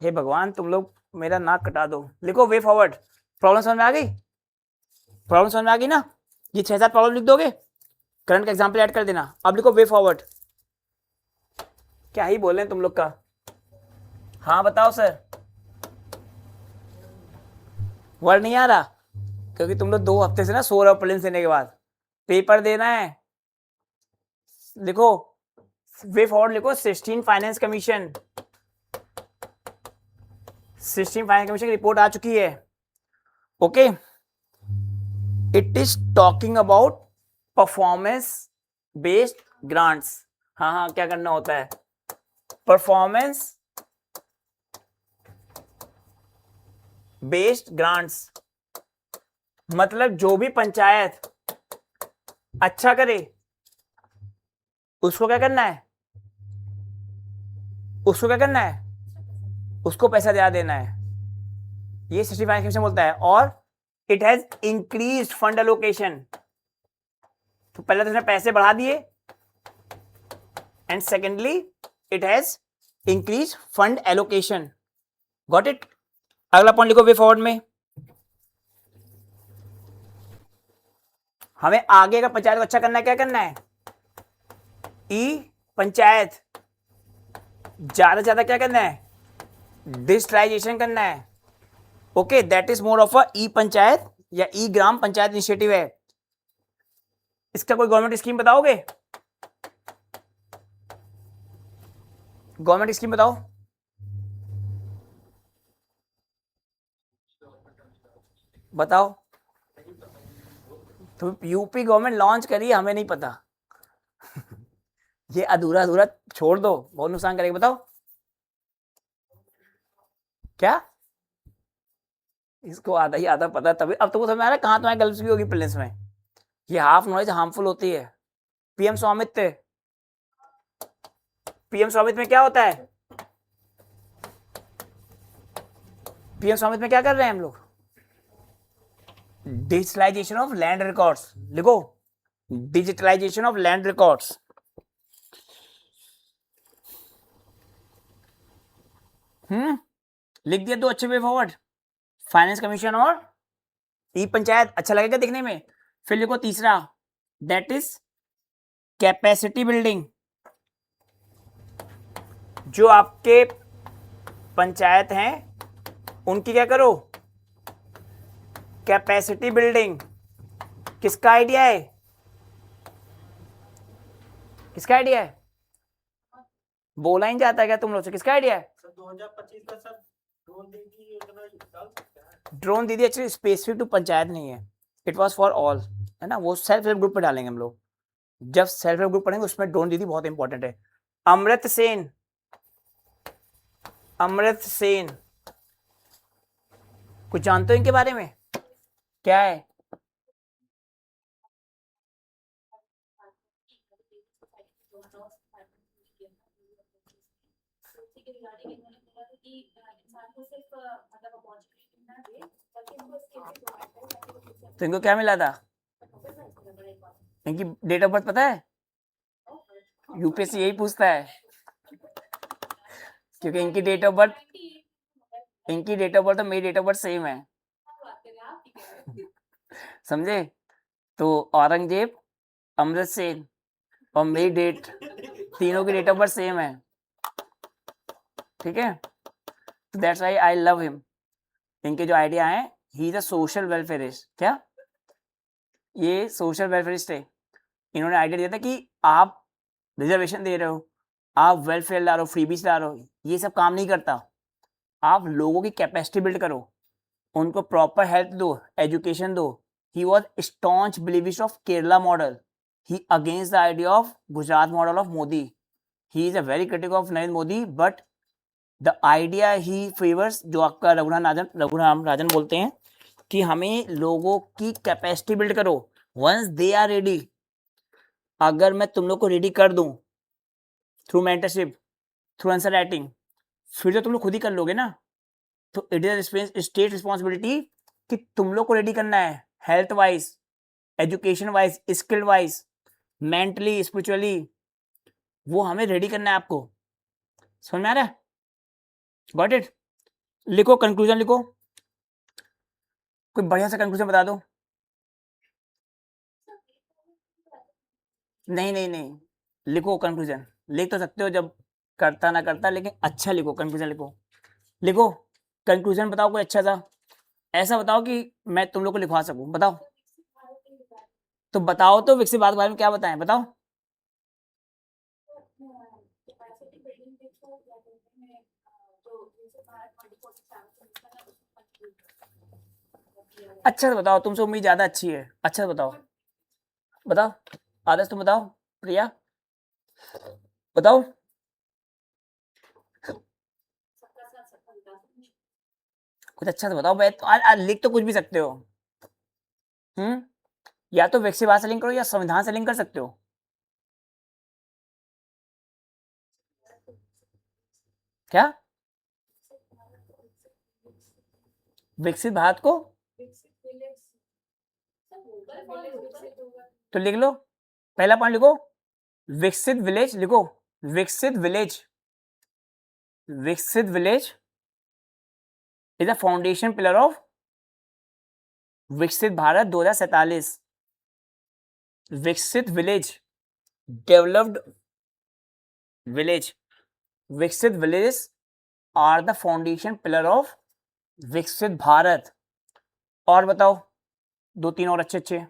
हे भगवान, तुम लोग मेरा नाक कटा दो। लिखो वे फॉरवर्ड। प्रॉब्लम समझ में आ गई? प्रॉब्लम समझ में आ गई ना? ये 6-7 प्रॉब्लम लिख दोगे, करंट का एग्जाम्पल ऐड कर देना। अब लिखो वे फॉरवर्ड। क्या ही बोल रहे हैं तुम लोग का? हाँ बताओ सर। वर्ड नहीं आ रहा क्योंकि तुम लोग 2 हफ्ते से ना सो रहे हो प्रीलिम्स देने के बाद। पेपर देना है, लिखो वे फॉरवर्ड। लिखो 16 फाइनेंस कमीशन, 16 फाइनेंस कमीशन की रिपोर्ट आ चुकी है। Okay, it is talking about performance based grants. हाँ हाँ, क्या करना होता है? परफॉर्मेंस बेस्ड ग्रांट्स मतलब जो भी पंचायत अच्छा करे उसको क्या करना है? उसको क्या करना है? उसको पैसा दिला देना है। ये 65 कमीशन बोलता है। और it has increase fund allocation. तो पहले तो उसने पैसे बढ़ा दिए, and secondly it has increase fund allocation. Got it? अगला पॉइंट लिखो वे फॉरवर्ड में। हमें आगे का पंचायत को अच्छा करना है, क्या करना है? ई पंचायत ज्यादा से ज्यादा क्या करना है? डिजिटलाइजेशन करना है। Okay, that is more of a E panchayat या ई ग्राम पंचायत इनिशिएटिव है। इसका कोई गवर्नमेंट स्कीम बताओगे? गवर्नमेंट स्कीम बताओ। बताओ। तो यूपी गवर्नमेंट लॉन्च करी, हमें नहीं पता। ये अधूरा अधूरा छोड़ दो, बहुत नुकसान करेगा। बताओ क्या? इसको आधा ही आधा पता तभी। अब तो समझ में आ रहा है कहाँ तुम्हारी गलती होगी प्रीलिम्स में। ये हाफ नॉलेज हार्मफुल होती है। पीएम स्वामित्व, पीएम स्वामित्व में क्या होता है? पीएम स्वामित्व में क्या कर रहे हैं हम लोग? Digitalisation of land records. लिखो डिजिटलाइजेशन ऑफ लैंड रिकॉर्ड्स। लिख दिया 2 अच्छे वे फॉरवर्ड, फाइनेंस कमीशन और ई पंचायत। अच्छा लगेगा देखने में। फिर लिखो तीसरा, दैट इज कैपेसिटी बिल्डिंग। जो आपके पंचायत हैं उनकी क्या करो? Capacity building. किसका आइडिया है? किसका आइडिया है? बोला ही जाता है क्या तुम लोग से? किसका आइडिया है? 2025 का सर ड्रोन दीदी योजना डाल सकते हैं। ड्रोन दीदी एक्चुअली स्पेसिफिक टू पंचायत नहीं है, इट वाज फॉर ऑल, है ना। वो सेल्फ हेल्प ग्रुप पे डालेंगे हम लोग। जब सेल्फ हेल्प ग्रुप पढ़ेंगे उसमें ड्रोन दीदी बहुत इंपॉर्टेंट है। अमृत सेन, अमृत सेन कुछ जानते हो इनके बारे में? क्या है? तो इनको क्या मिला था? इनकी डेट ऑफ बर्थ पता है? यूपीएससी यही पूछता है क्योंकि इनकी डेट ऑफ बर्थ, इनकी डेट ऑफ बर्थ और मेरी डेट ऑफ बर्थ सेम है, समझे? तो औरंगजेब, अमृत सेन और मेरी डेट, तीनों की डेट ऑफ बर्थ सेम है, ठीक है। तो that's why I love him. इनके जो आइडिया है, ही इज अ सोशल वेलफेयरिस्ट। क्या? ये सोशल वेलफेयरिस्ट है। इन्होंने आइडिया दिया था कि आप रिजर्वेशन दे रहे हो, आप वेलफेयर ला रहे हो, फ्रीबीज ला रहे हो, ये सब काम नहीं करता। आप लोगों की कैपेसिटी बिल्ड करो, उनको प्रॉपर हेल्थ दो, एजुकेशन दो। He was staunch believist of Kerala model, he against the idea of Gujarat model of Modi. He is a very critic of Narendra Modi, but the idea he favours, जो आपका रघुराम राजन बोलते हैं कि हमें लोगों की कैपेसिटी बिल्ड करो, वंस दे आर रेडी। अगर मैं तुम लोग को रेडी कर दूं through mentorship, through answer writing, फिर तो तुम लोग खुद ही कर लोगे ना। तो इट इज स्टेट रिस्पॉन्सिबिलिटी कि तुम लोग को रेडी करना है, health wise, education wise, skill wise, mentally, spiritually, वो हमें रेडी करना है आपको। समझ में आ रहा है? Got it? लिखो, कंक्लूजन लिखो, कोई बढ़िया सा कंक्लूजन बता दो। नहीं नहीं नहीं, लिखो कंक्लूजन, लिख तो सकते हो जब करता ना करता, लेकिन अच्छा लिखो, कंक्लूजन लिखो, लिखो कंक्लूजन बताओ कोई अच्छा सा, ऐसा बताओ कि मैं तुम लोग को लिखवा सकूं, बताओ। तो बताओ तो विकसित भारत के बारे में क्या बताएं, बताओ। कैपेसिटी बिल्डिंग देखो या कहते हैं जो जैसे भारत 24/7 चलता है उसको कंट्रोल अच्छा से बताओ, तुमसे उम्मीद ज्यादा अच्छी है, अच्छा से बताओ, बताओ आदर्श, तुम बताओ, प्रिया बताओ। सबका साथ सबका विकास। कुछ अच्छा से बताओ, लिख तो कुछ भी सकते हो। या तो विकसित भारत से लिंक करो या संविधान से लिंक कर सकते हो। क्या विकसित भारत को? तो लिख लो, पहला पॉइंट लिखो, विकसित विलेज लिखो, विकसित विलेज, विकसित village is the foundation pillar of Viksit Bharat 2047। विकसित विलेज, डेवलप्ड विलेज, विकसित village are the foundation pillar of Viksit Bharat. और बताओ दो तीन और अच्छे अच्छे।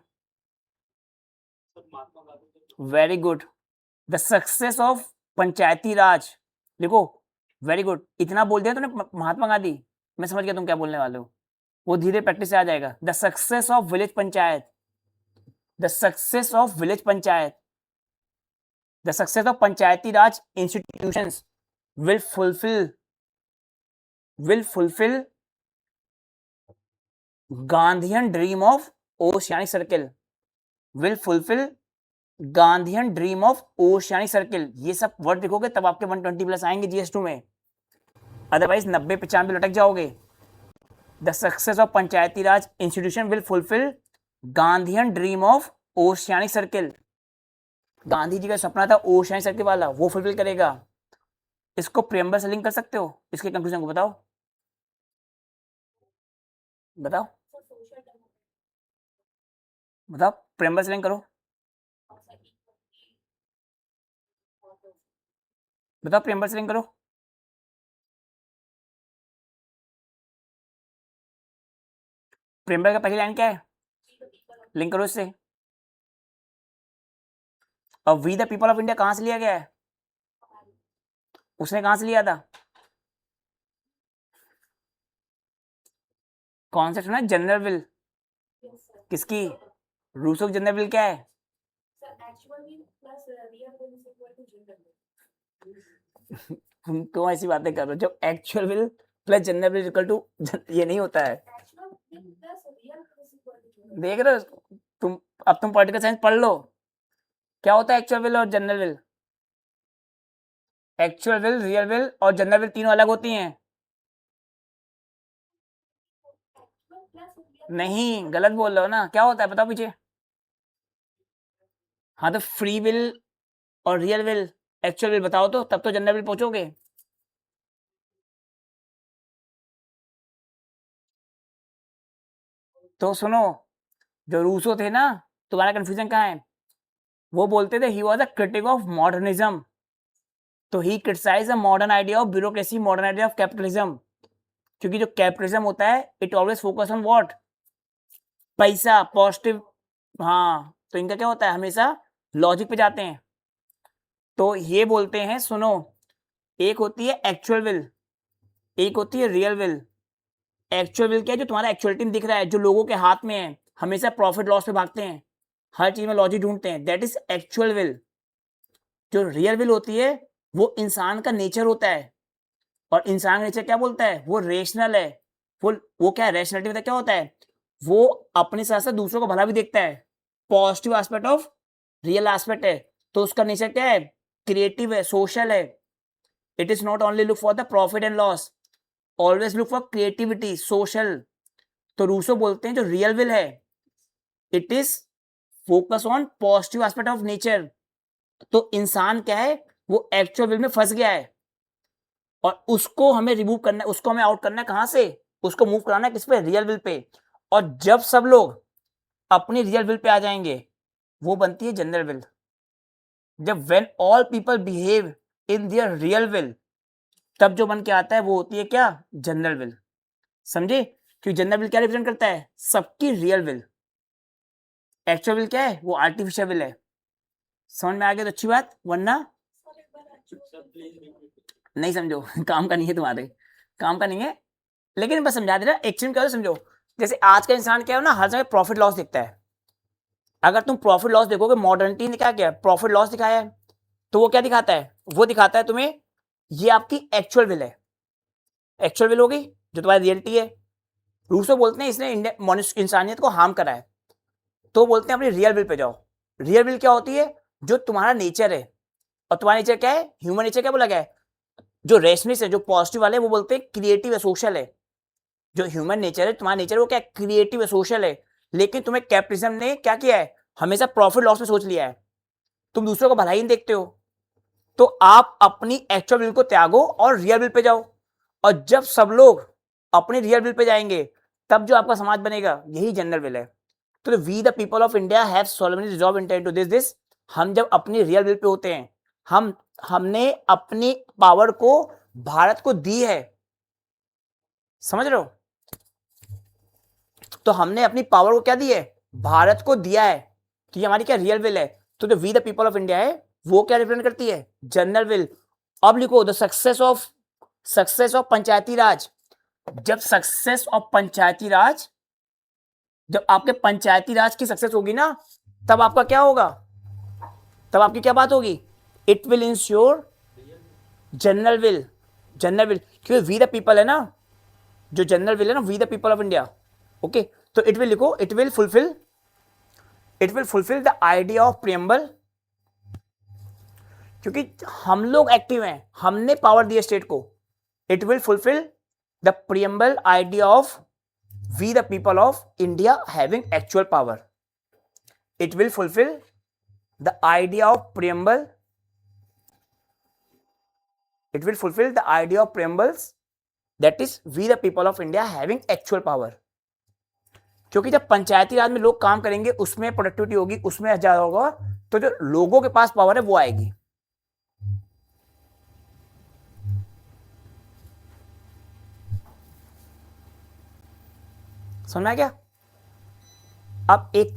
Very good, the success of पंचायती राज लिखो, वेरी गुड, इतना बोल दिया तूने महात्मा गांधी, मैं समझ गया तुम क्या बोलने वाले हो, वो धीरे प्रैक्टिस से आ जाएगा। The success of village panchayat, the success of village panchayat, the success of Panchayati raj institutions will fulfill Gandhian dream of oceanic circle, will fulfill Gandhian dream of oceanic circle। ये सब वर्ड लिखोगे तब आपके 120 प्लस आएंगे GS2 में, otherwise 90-95 लटक जाओगे। The success of Panchayati Raj institution will fulfil Gandhian dream of oceanic circle, Gandhi ji का सपना था ओशियानिक सर्किल वाला, वो फुलफिल करेगा। इसको प्रेम्बल से लिंक कर सकते हो, इसके कंक्लूजन को बताओ, बताओ बताओ, प्रेम्बल से लिंक करो, बताओ प्रेम्बल से लिंक करो। प्रेम्बल का पहली लाइन क्या है, लिंक करो इससे। और we the people of India कहां से लिया गया है, उसने कहां से लिया था, कौन सा सुना, जनरल विल, किसकी, रूसो की जनरल विल क्या है, तुम ऐसी बातें कर रहे हो, जब actual will plus general will equal to, ये नहीं होता है, देख रहे हो तुम, अब तुम पॉलिटिकल साइंस पढ़ लो, क्या होता है एक्चुअल विल और general will, actual will, real will और जनरल विल तीनों अलग होती हैं। नहीं, गलत बोल रहे हो ना, क्या होता है बताओ पीछे। हाँ तो फ्री विल और रियल विल, एक्चुअल विल बताओ तो, तब तो जनरल विल पहुंचोगे। तो सुनो, जो रूसो थे ना, तुम्हारा कंफ्यूजन कहाँ है, वो बोलते थे he was a critic of modernism, तो he criticise the modern idea of bureaucracy, modern idea of capitalism, क्योंकि जो कैपिटलिज्म होता है it always focus on what, पैसा, पॉजिटिव। हाँ तो इनका क्या होता है, हमेशा लॉजिक पे जाते हैं। तो ये बोलते हैं, सुनो, एक होती है एक्चुअल विल, एक होती है रियल विल। एक्चुअल विल क्या है, जो तुम्हारा एक्चुअलिटी में दिख रहा है, जो लोगों के हाथ में है, हमेशा प्रॉफिट लॉस पे भागते हैं, हर चीज में लॉजिक ढूंढते हैं, दैट इज एक्चुअल विल। जो रियल विल होती है वो इंसान का नेचर होता है, और इंसान का नेचर क्या बोलता है, वो रेशनल है, वो क्या है, रैशनलिटी में क्या होता है, वो अपने साथ साथ दूसरों को भला भी देखता है, positive aspect of real aspect है। तो उसका नेचर क्या है, क्रिएटिव है, सोशल है, it is not only look for the profit and loss, always look for creativity, social. तो रूसो बोलते हैं जो रियल विल है, it is focus on positive aspect of nature. तो इंसान क्या है, वो एक्चुअल विल में फंस गया है और उसको हमें रिमूव करना है, उसको हमें आउट करना है। कहां से? उसको मूव कराना है किस पे? Real will pay. और जब सब लोग अपनी रियल विल पे आ जाएंगे, वो बनती है जनरल विल। जब when all people behave in their real will, तब जो बन के आता है वो होती है क्या? General will. समझे? क्योंकि जनरल विल क्या रिप्रेजेंट करता है? सबकी रियल विल। एक्चुअल विल क्या है? वो आर्टिफिशियल विल है। समझ में आ गया तो अच्छी बात, वरना सर एक बार सर प्लीज रिपीट। नहीं समझो। काम का नहीं है तुम्हारे, काम का नहीं है, लेकिन बस समझा दे रहा। एक्चुअली क्या होता है समझो। जैसे आज का इंसान क्या है ना, हर जगह प्रॉफिट लॉस दिखता है। अगर तुम प्रॉफिट लॉस देखोगे, मॉडर्निटी ने क्या किया? प्रॉफिट लॉस दिखाया है। तो वो क्या दिखाता है? वो दिखाता है तुम्हें ये आपकी एक्चुअल विल है। एक्चुअल विल होगी जो तुम्हारी रियलिटी है। रूसो बोलते हैं इसने इंसानियत को हार्म करा है, तो बोलते हैं अपनी रियल विल पे जाओ। रियल विल क्या होती है? जो तुम्हारा नेचर है। और तुम्हारा नेचर क्या है? ह्यूमन नेचर क्या बोला गया है? जो रेशनिस्ट है, जो पॉजिटिव वाले, वो बोलते हैं क्रिएटिव है, सोशल है। जो ह्यूमन नेचर है, तुम्हारा नेचर वो क्या है? क्रिएटिव है, सोशल है। लेकिन तुम्हें कैपिटलिज्म ने क्या किया है? हमेशा प्रॉफिट लॉस में सोच लिया है। तुम दूसरों को भलाई नहीं देखते हो। तो आप अपनी एक्चुअल विल को त्यागो और रियल विल पे जाओ। और जब सब लोग अपनी रियल विल पे जाएंगे, तब जो आपका समाज बनेगा, यही जनरल विल है। तो we the people of India have solemnly resolve intent to this. हम जब अपनी रियल विल पे होते हैं, हमने अपनी पावर को भारत को दी है। समझ रहे हो? तो हमने अपनी पावर को क्या दी है? भारत को दिया है। तो ये हमारी क्या रियल विल है। तो जो we the people of India है, वो क्या रिप्रेजेंट करती है? General will. अब लिखो द सक्सेस ऑफ पंचायती राज। जब सक्सेस ऑफ पंचायती राज, जब आपके पंचायती राज की सक्सेस होगी ना, तब आपका क्या होगा? तब आपकी क्या बात होगी? It will ensure general will. General will, क्योंकि वी द पीपल है ना, जो जनरल विल है ना, we the people of India. Okay, तो इट विल लिखो, it will fulfil the idea of preamble. क्योंकि हम लोग एक्टिव हैं, हमने पावर दी स्टेट को। It will fulfil the preamble idea of we the people of India having actual power. It will fulfil the idea of preamble. It will fulfill the idea of preambles, that is we the people of India having actual power। क्योंकि जब पंचायती राज में लोग काम करेंगे, उसमें productivity होगी, उसमें ज्यादा होगा, तो जो लोगों के पास पावर है वो आएगी। समझ में आया क्या? अब एक